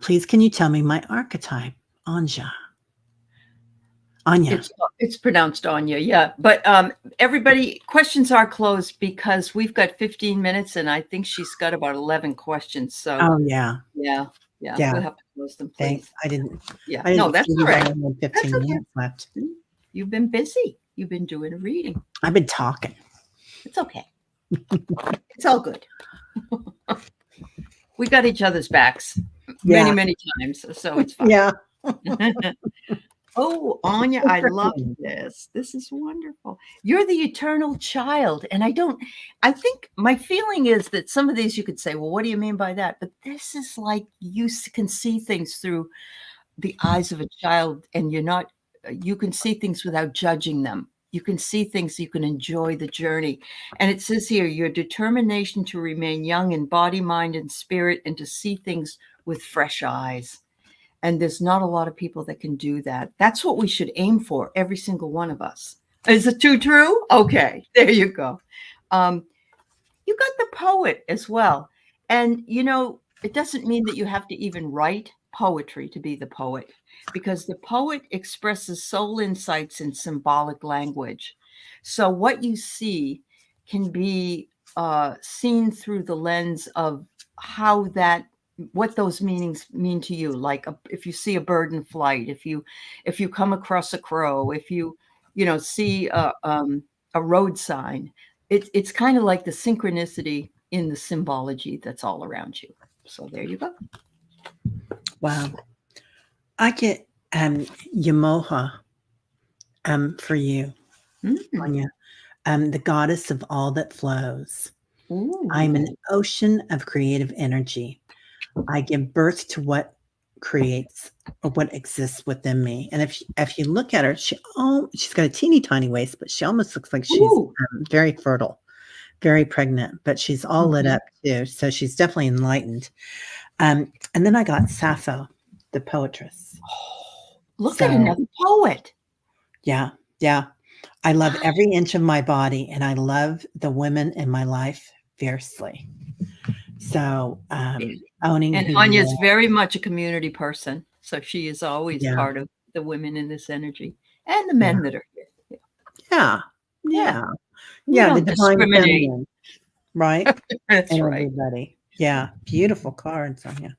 Please, can you tell me my archetype, Anya? It's pronounced Anya, yeah. But everybody, questions are closed because we've got 15 minutes, and I think she's got about 11 questions. So, yeah. We'll have to close them, please. Thanks. I didn't. No, that's all right. 15 minutes left. You've been busy. You've been doing a reading. I've been talking. It's okay. It's all good. We got each other's backs many times, so it's fine. Yeah. Oh, Anya, I love this. This is wonderful. You're the eternal child. And I think my feeling is that some of these you could say, well, what do you mean by that? But this is like you can see things through the eyes of a child, and you can see things without judging them. You can see things, you can enjoy the journey. And it says here, your determination to remain young in body, mind, and spirit, and to see things with fresh eyes. And there's not a lot of people that can do that. That's what we should aim for, every single one of us. Is it too true? Okay, there you go. You got the poet as well. And, it doesn't mean that you have to even write poetry to be the poet, because the poet expresses soul insights in symbolic language. So what you see can be seen through the lens of what those meanings mean to you. Like if you see a bird in flight, if you come across a crow, if you see a road sign, it's kind of like the synchronicity in the symbology that's all around you. So there you go. Wow. I get Yamoha for you, Anya. The goddess of all that flows. Ooh. I'm an ocean of creative energy. I give birth to what creates or what exists within me. And if you look at her, she's got a teeny tiny waist, but she almost looks like she's very fertile, very pregnant, but she's all lit up too. So she's definitely enlightened. And then I got Sappho, the poetress. Look at another poet. Yeah. I love every inch of my body, and I love the women in my life fiercely. So owning. And Anya's very much a community person. So she is always part of the women in this energy and the men that are here. Yeah. The divine feminine, right? That's and right. Everybody. Yeah. Beautiful cards, Anya.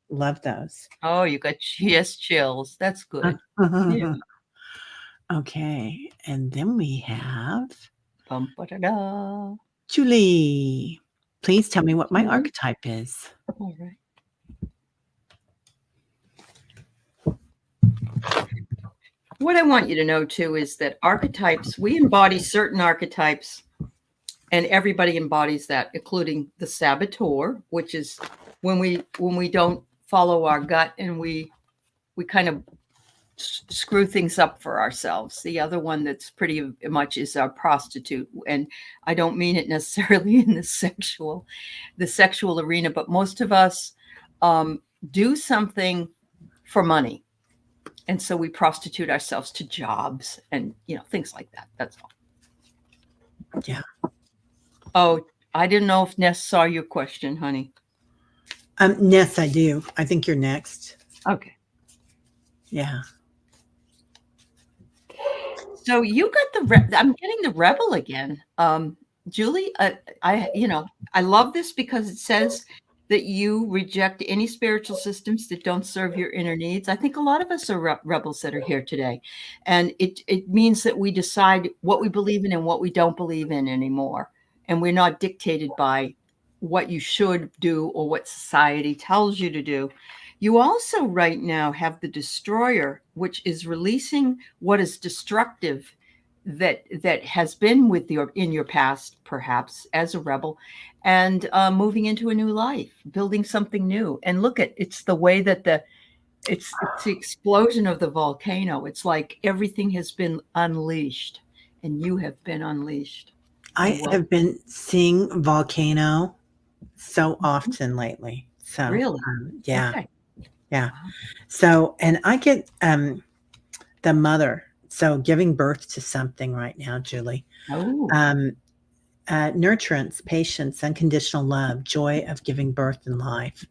Love those. Oh, you got chills. That's good. Okay. And then we have Bum-ba-da-da. Julie. Please tell me what my archetype is. All right. What I want you to know, too, is that archetypes, we embody certain archetypes, and everybody embodies that, including the saboteur, which is when we don't follow our gut and we kind of screw things up for ourselves. The other one that's pretty much is our prostitute. And I don't mean it necessarily in the sexual arena, but most of us do something for money. And so we prostitute ourselves to jobs and, things like that. That's all. Yeah. Oh, I didn't know if Ness saw your question, honey. Ness, I do. I think you're next. Okay. Yeah. So you got I'm getting the rebel again. Julie, I love this because it says that you reject any spiritual systems that don't serve your inner needs. I think a lot of us are rebels that are here today. And it means that we decide what we believe in and what we don't believe in anymore. And we're not dictated by what you should do or what society tells you to do. You also right now have the destroyer, which is releasing what is destructive that has been in your past, perhaps as a rebel, and moving into a new life, building something new. And look at, it's the way that it's the explosion of the volcano. It's like everything has been unleashed, and you have been unleashed. I have been seeing volcano so often lately. So Really? yeah. Okay. Yeah. So, and I get the mother, so giving birth to something right now, Julie. Oh. Nurturance, patience, unconditional love, joy of giving birth in life.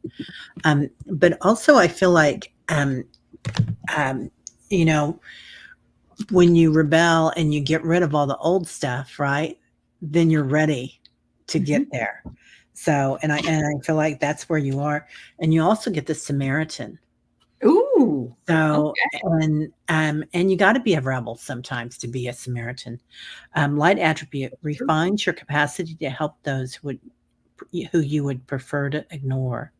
But also I feel like, you know, when you rebel and you get rid of all the old stuff, right, then you're ready to get there. So, and I feel like that's where you are. And you also get the Samaritan. Ooh. So, Okay. and you got to be a rebel sometimes to be a Samaritan. Light attribute refines your capacity to help those who you would prefer to ignore.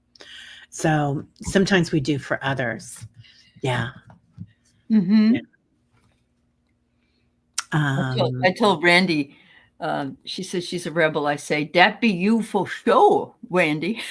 So sometimes we do for others. Yeah. Mm-hmm. Yeah. I told Randy, she says she's a rebel. I say, that be you for sure, Randy.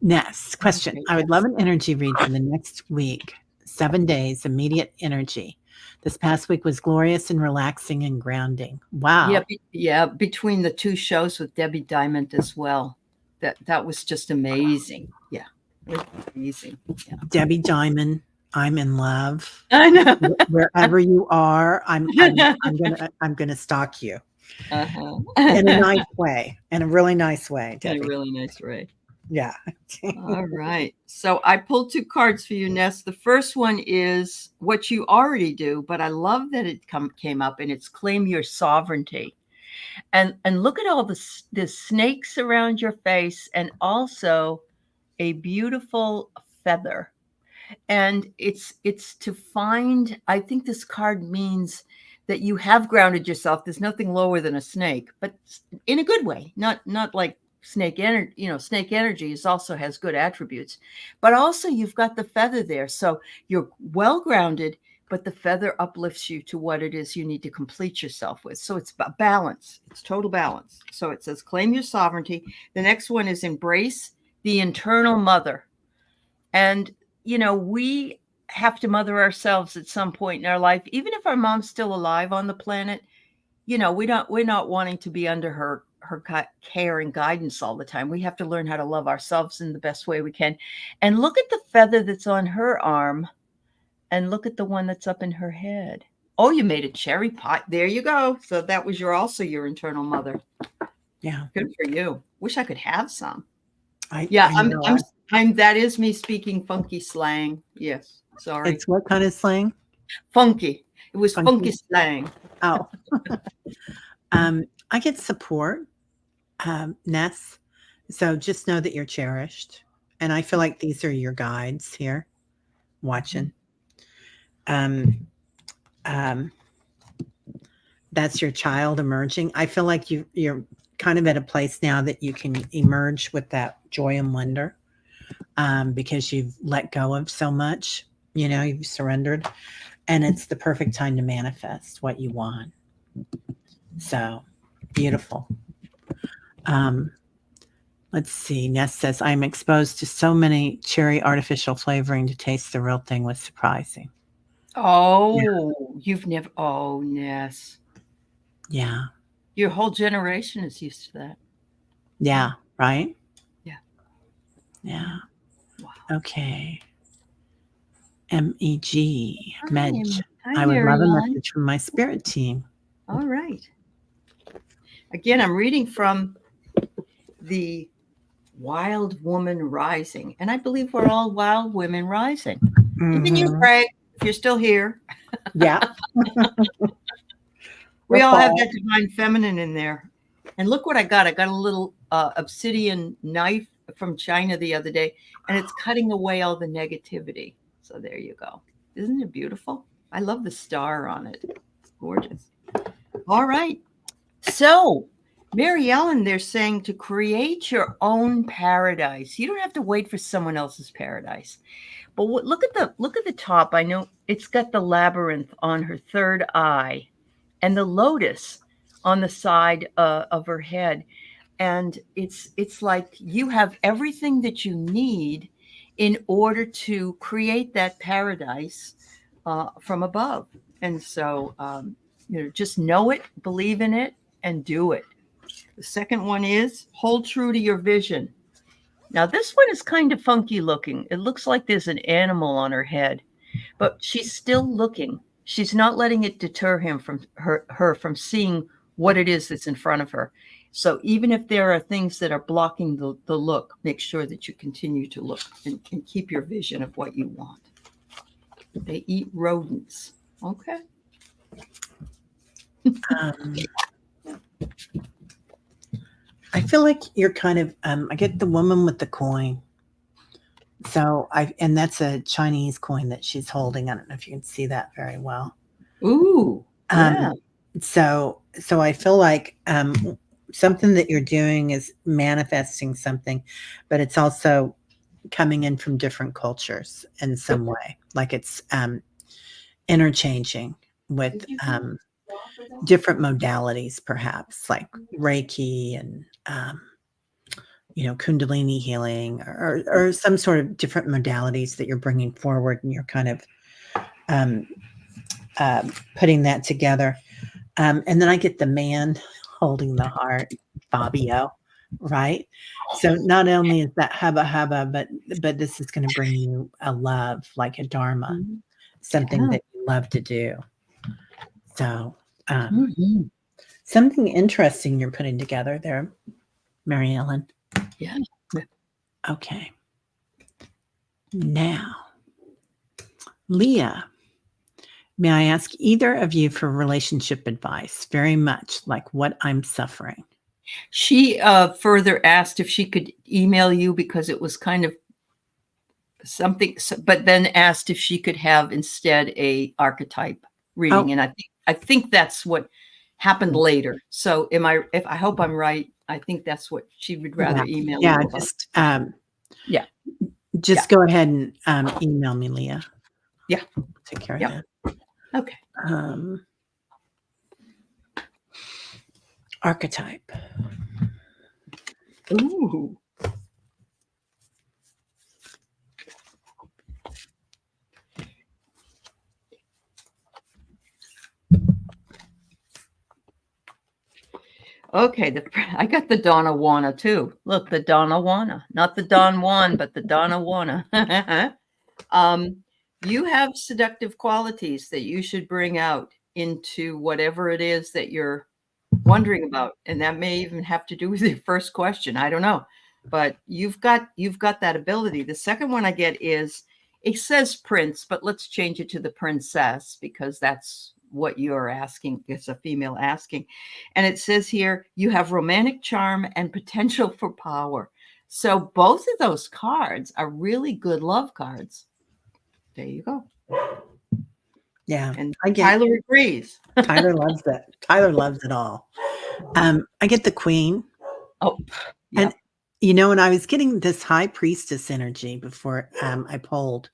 Next question. Okay, I would yes. love an energy read for the next week. 7 days, immediate energy. This past week was glorious and relaxing and grounding. Wow. Yeah, between the 2 shows with Debbie Diamond as well. That was just amazing. Yeah. It was amazing. Yeah. Debbie Diamond, I'm in love. I know. Wherever you are, I'm gonna stalk you. Uh-huh. In a nice way. In a really nice way, In a Debbie. really nice way. Yeah. All right. So I pulled 2 cards for you, Ness. The first one is what you already do, but I love that it came up, and it's claim your sovereignty. And look at all the snakes around your face, and also a beautiful feather. And it's to find, I think this card means that you have grounded yourself. There's nothing lower than a snake, but in a good way, not like snake energy. Snake energy also has good attributes, but also you've got the feather there. So you're well grounded, but the feather uplifts you to what it is you need to complete yourself with. So it's balance. It's total balance. So it says claim your sovereignty. The next one is embrace the internal mother. And, we have to mother ourselves at some point in our life, even if our mom's still alive on the planet. We're not wanting to be under her care and guidance all the time. We have to learn how to love ourselves in the best way we can. And look at the feather that's on her arm, and look at the one that's up in her head. Oh, you made a cherry pie. There you go. So that was also your internal mother. Yeah. Good for you. Wish I could have some. I'm that is me speaking funky slang. Yes. Sorry. It's what kind of slang? Funky. It was funky slang. Oh. I get support, Ness. So just know that you're cherished. And I feel like these are your guides here watching. That's your child emerging. I feel like you're kind of at a place now that you can emerge with that joy and wonder, because you've let go of so much, you've surrendered, and it's the perfect time to manifest what you want. So beautiful. Let's see. Ness says, I'm exposed to so many cherry artificial flavoring to taste the real thing was surprising. Oh, you've never, Ness. Yeah. Your whole generation is used to that. Yeah. Right? Yeah. Yeah. Wow. Okay. MEG. Medj. Hi, I would love a Marianne. message from my spirit team. All right. Again, I'm reading from the Wild Woman Rising. And I believe we're all wild women rising. Even you, Craig, if you're still here. Yeah. We all have that divine feminine in there. And look what I got. I got a little obsidian knife from China the other day, and it's cutting away all the negativity. So there you go. Isn't it beautiful? I love the star on it. It's gorgeous. All right. So, Mary Ellen, they're saying to create your own paradise. You don't have to wait for someone else's paradise. But look at the top. I know it's got the labyrinth on her third eye, and the lotus on the side of her head. And it's like you have everything that you need in order to create that paradise from above. And so, just know it, believe in it, and do it. The second one is hold true to your vision. Now, this one is kind of funky looking. It looks like there's an animal on her head, but she's still looking. She's not letting it deter her from seeing what it is that's in front of her. So even if there are things that are blocking the look, make sure that you continue to look and keep your vision of what you want. They eat rodents. Okay. I feel like you're kind of, I get the woman with the coin. So and that's a Chinese coin that she's holding. I don't know if you can see that very well. Ooh. Yeah. So I feel like something that you're doing is manifesting something, but it's also coming in from different cultures in some way. Like it's interchanging with different modalities, perhaps like Reiki and Kundalini healing or some sort of different modalities that you're bringing forward, and you're kind of putting that together. And then I get the man holding the heart, Fabio, right? So not only is that hubba, but this is going to bring you a love, like a dharma, something that you love to do. So something interesting you're putting together there, Mary Ellen. Yeah. Okay. Now, Leah, may I ask either of you for relationship advice? Very much like what I'm suffering. She further asked if she could email you because it was kind of something, but then asked if she could have instead a archetype reading. And I think that's what happened later. So I hope I'm right. I think that's what she would rather email you about. Just go ahead and email me, Leah. Yeah. Take care of that. Okay. Archetype. Ooh. Okay, I got the Donna Wana too. Look, the Donna Wana, not the Don Juan, but the Donna Wana. You have seductive qualities that you should bring out into whatever it is that you're wondering about, and that may even have to do with your first question. I don't know, but you've got that ability. The second one I get is, it says prince, but let's change it to the princess because that's what you're asking. It's a female asking. And it says here, you have romantic charm and potential for power. So both of those cards are really good love cards. There you go. Yeah. And Tyler agrees. Tyler loves it. Tyler loves it all. I get the queen. Oh, yeah. And, and I was getting this high priestess energy before I pulled.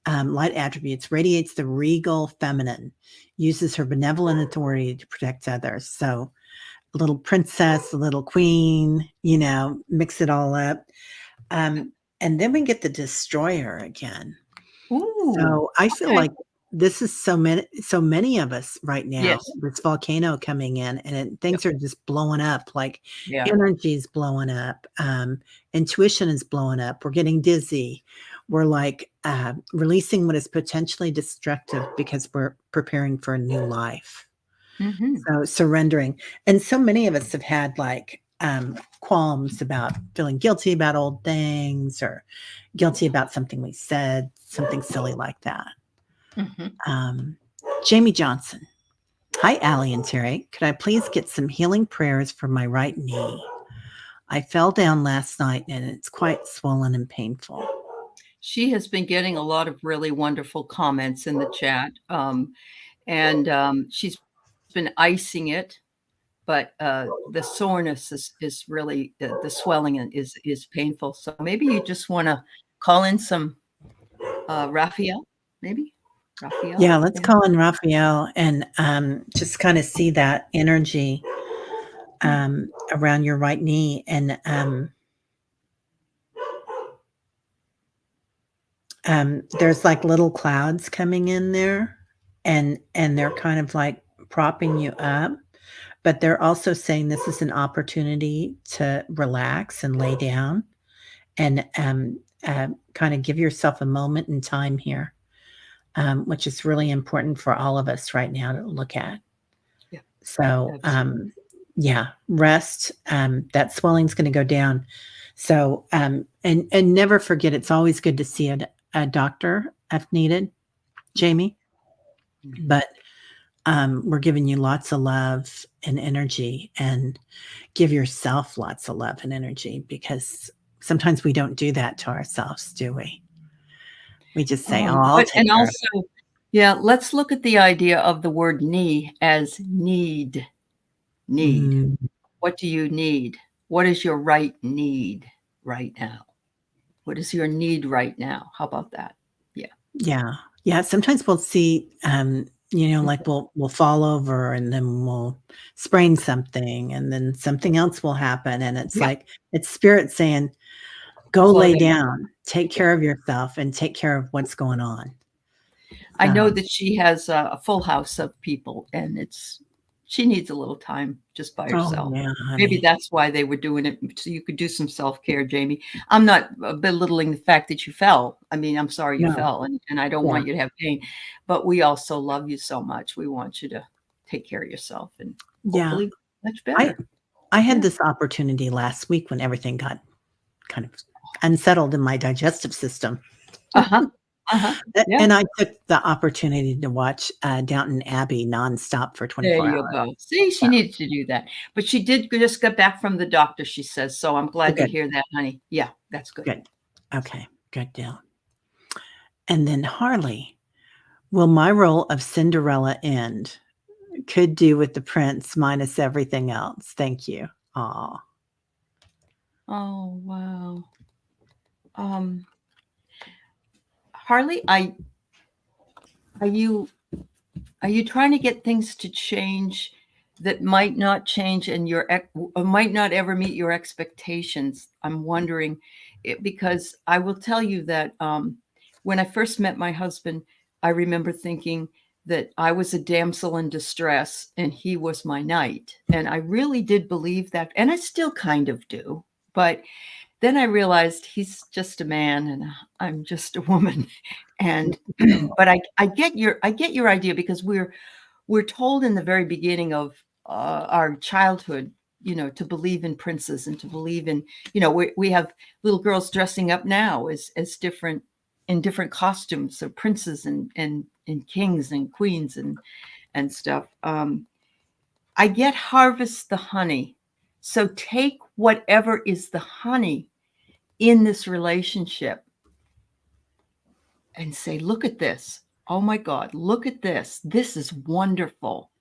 Light attributes, radiates the regal feminine, uses her benevolent authority to protect others. So a little princess, a little queen, mix it all up. And then we get the destroyer again. Ooh, so I feel like this is so many of us right now. Yes. This volcano coming in and things are just blowing up, like energy is blowing up. Intuition is blowing up. We're getting dizzy. We're like releasing what is potentially destructive because we're preparing for a new life. So surrendering. And so many of us have had like qualms about feeling guilty about old things or guilty about something we said, something silly like that. Jamie Johnson. Hi, Aley and Teri. Could I please get some healing prayers for my right knee? I fell down last night and it's quite swollen and painful. She has been getting a lot of really wonderful comments in the chat. And she's been icing it, but the soreness is really, the swelling is painful. So maybe you just want to call in some Raphael, maybe Raphael. Yeah, let's call in Raphael and just kind of see that energy around your right knee. And there's like little clouds coming in there, and they're kind of like propping you up. But they're also saying this is an opportunity to relax and lay down and kind of give yourself a moment in time here, which is really important for all of us right now to look at. Yeah. So, yeah, rest. That swelling's going to go down. So, and never forget, it's always good to see a doctor if needed, Jamie. Mm-hmm. But we're giving you lots of love and energy, and give yourself lots of love and energy, because sometimes we don't do that to ourselves, do we? We just say, "Oh, I'll take care of it." Yeah, let's look at the idea of the word knee as need. Need. Mm. What do you need? What is your right need right now? What is your need right now? How about that? Yeah. Sometimes we'll see, like we'll fall over, and then we'll sprain something, and then something else will happen, and it's like it's spirit saying, "Go lay down, take care of yourself, and take care of what's going on." I know that she has a full house of people, and she needs a little time just by herself. Oh, yeah, Maybe that's why they were doing it, so you could do some self-care, Jamie. I'm not belittling the fact that you fell. I mean, I'm sorry you fell, and I don't want you to have pain, but we also love you so much. We want you to take care of yourself, and hopefully much better. I had this opportunity last week when everything got kind of unsettled in my digestive system. And I took the opportunity to watch Downton Abbey nonstop for 24 hours. There you go. See, she needed to do that. But she did just get back from the doctor, she says. So I'm glad to hear that, honey. Yeah, that's good. Good. Okay, good deal. And then Harley, will my role of Cinderella end? Could do with the prince minus everything else. Thank you. Aw. Oh, wow. Harley, are you trying to get things to change that might not change and might not ever meet your expectations? I'm wondering, because I will tell you that when I first met my husband, I remember thinking that I was a damsel in distress and he was my knight. And I really did believe that. And I still kind of do. But then I realized he's just a man and I'm just a woman. And but I get your idea, because we're told in the very beginning of our childhood, to believe in princes and to believe in, we have little girls dressing up now as different in different costumes, so princes and kings and queens and stuff. I get harvest the honey. So take whatever is the honey in this relationship and say, look at this. Oh my God, look at this. This is wonderful.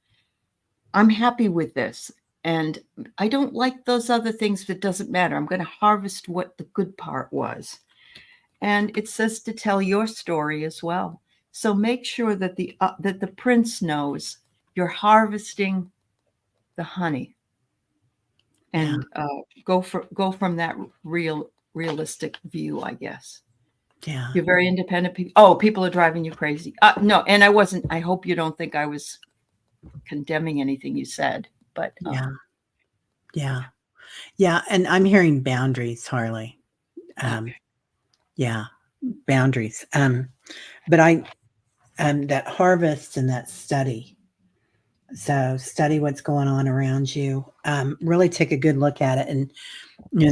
I'm happy with this. And I don't like those other things, but it doesn't matter. I'm going to harvest what the good part was. And it says to tell your story as well. So make sure that the prince knows you're harvesting the honey, and go from that realistic view, I guess. Yeah. You're very independent people. Oh, people are driving you crazy. No, and I wasn't. I hope you don't think I was condemning anything you said, but yeah. And I'm hearing boundaries, Harley. Yeah, boundaries. But that harvest and that study. So study what's going on around you. Really take a good look at it, and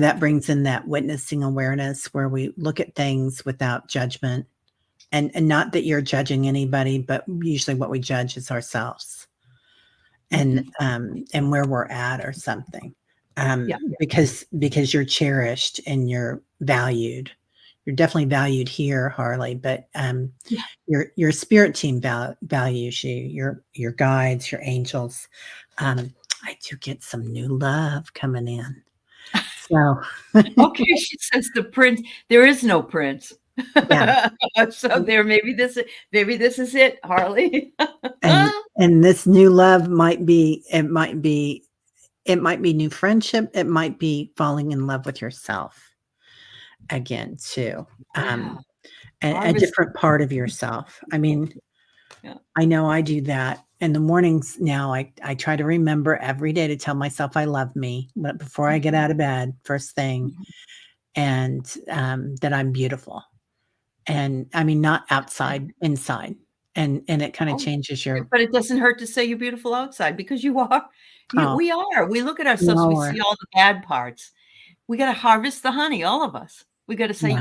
that brings in that witnessing awareness, where we look at things without judgment, and not that you're judging anybody, but usually what we judge is ourselves, and where we're at or something. Because you're cherished and you're valued. You're definitely valued here, Harley, but your spirit team values you, your guides, your angels. I do get some new love coming in. So okay, she says the prince. There is no prince. Yeah. So there, maybe this is it, Harley. And this new love might be new friendship. It might be falling in love with yourself again too. Yeah. A different part of yourself. I mean, Yeah. I know I do that in the mornings now. I try to remember every day to tell myself I love me before I get out of bed, first thing, and that I'm beautiful. And I mean, not outside, inside. And it kind of changes your. But it doesn't hurt to say you're beautiful outside, because you are. Oh, We are. We look at ourselves, we see all the bad parts. We got to harvest the honey, all of us. We got to say,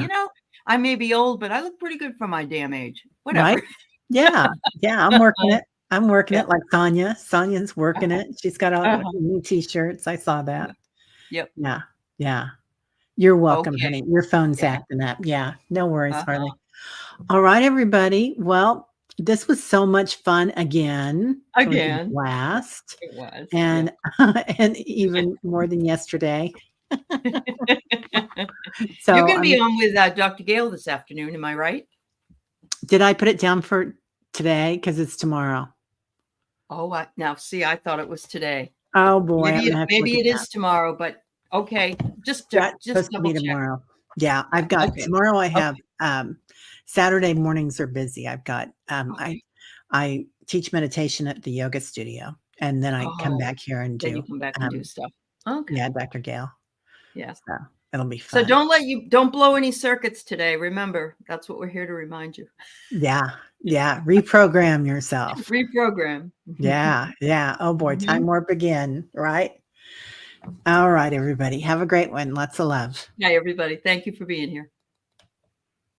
I may be old, but I look pretty good for my damn age. Whatever. Right? Yeah. Yeah. I'm working it. I'm working it like Sonia. Sonia's working it. She's got all new t-shirts. I saw that. Yep. Yeah. Yeah. You're welcome, Okay. honey. Your phone's acting up. Yeah. No worries, Harley. All right, everybody. Well, this was so much fun again. It was a blast. It was. And and even more than yesterday. So you're going to be on with Dr. Gail this afternoon. Am I right? Did I put it down for today? Because it's tomorrow. Oh, now see, I thought it was today. Oh boy. Maybe it is tomorrow, but okay. Just supposed to be tomorrow. Yeah. I've got tomorrow. I have Saturday mornings are busy. I've got I teach meditation at the yoga studio, and then I come back here and do stuff. Okay. Yeah, Dr. Gail. Yeah. So it'll be fun. So don't blow any circuits today. Remember, that's what we're here to remind you. Yeah. Yeah. Reprogram yourself. Reprogram. Yeah. Yeah. Oh boy. Time warp again. Right. All right, everybody. Have a great one. Lots of love. Hi, everybody. Thank you for being here.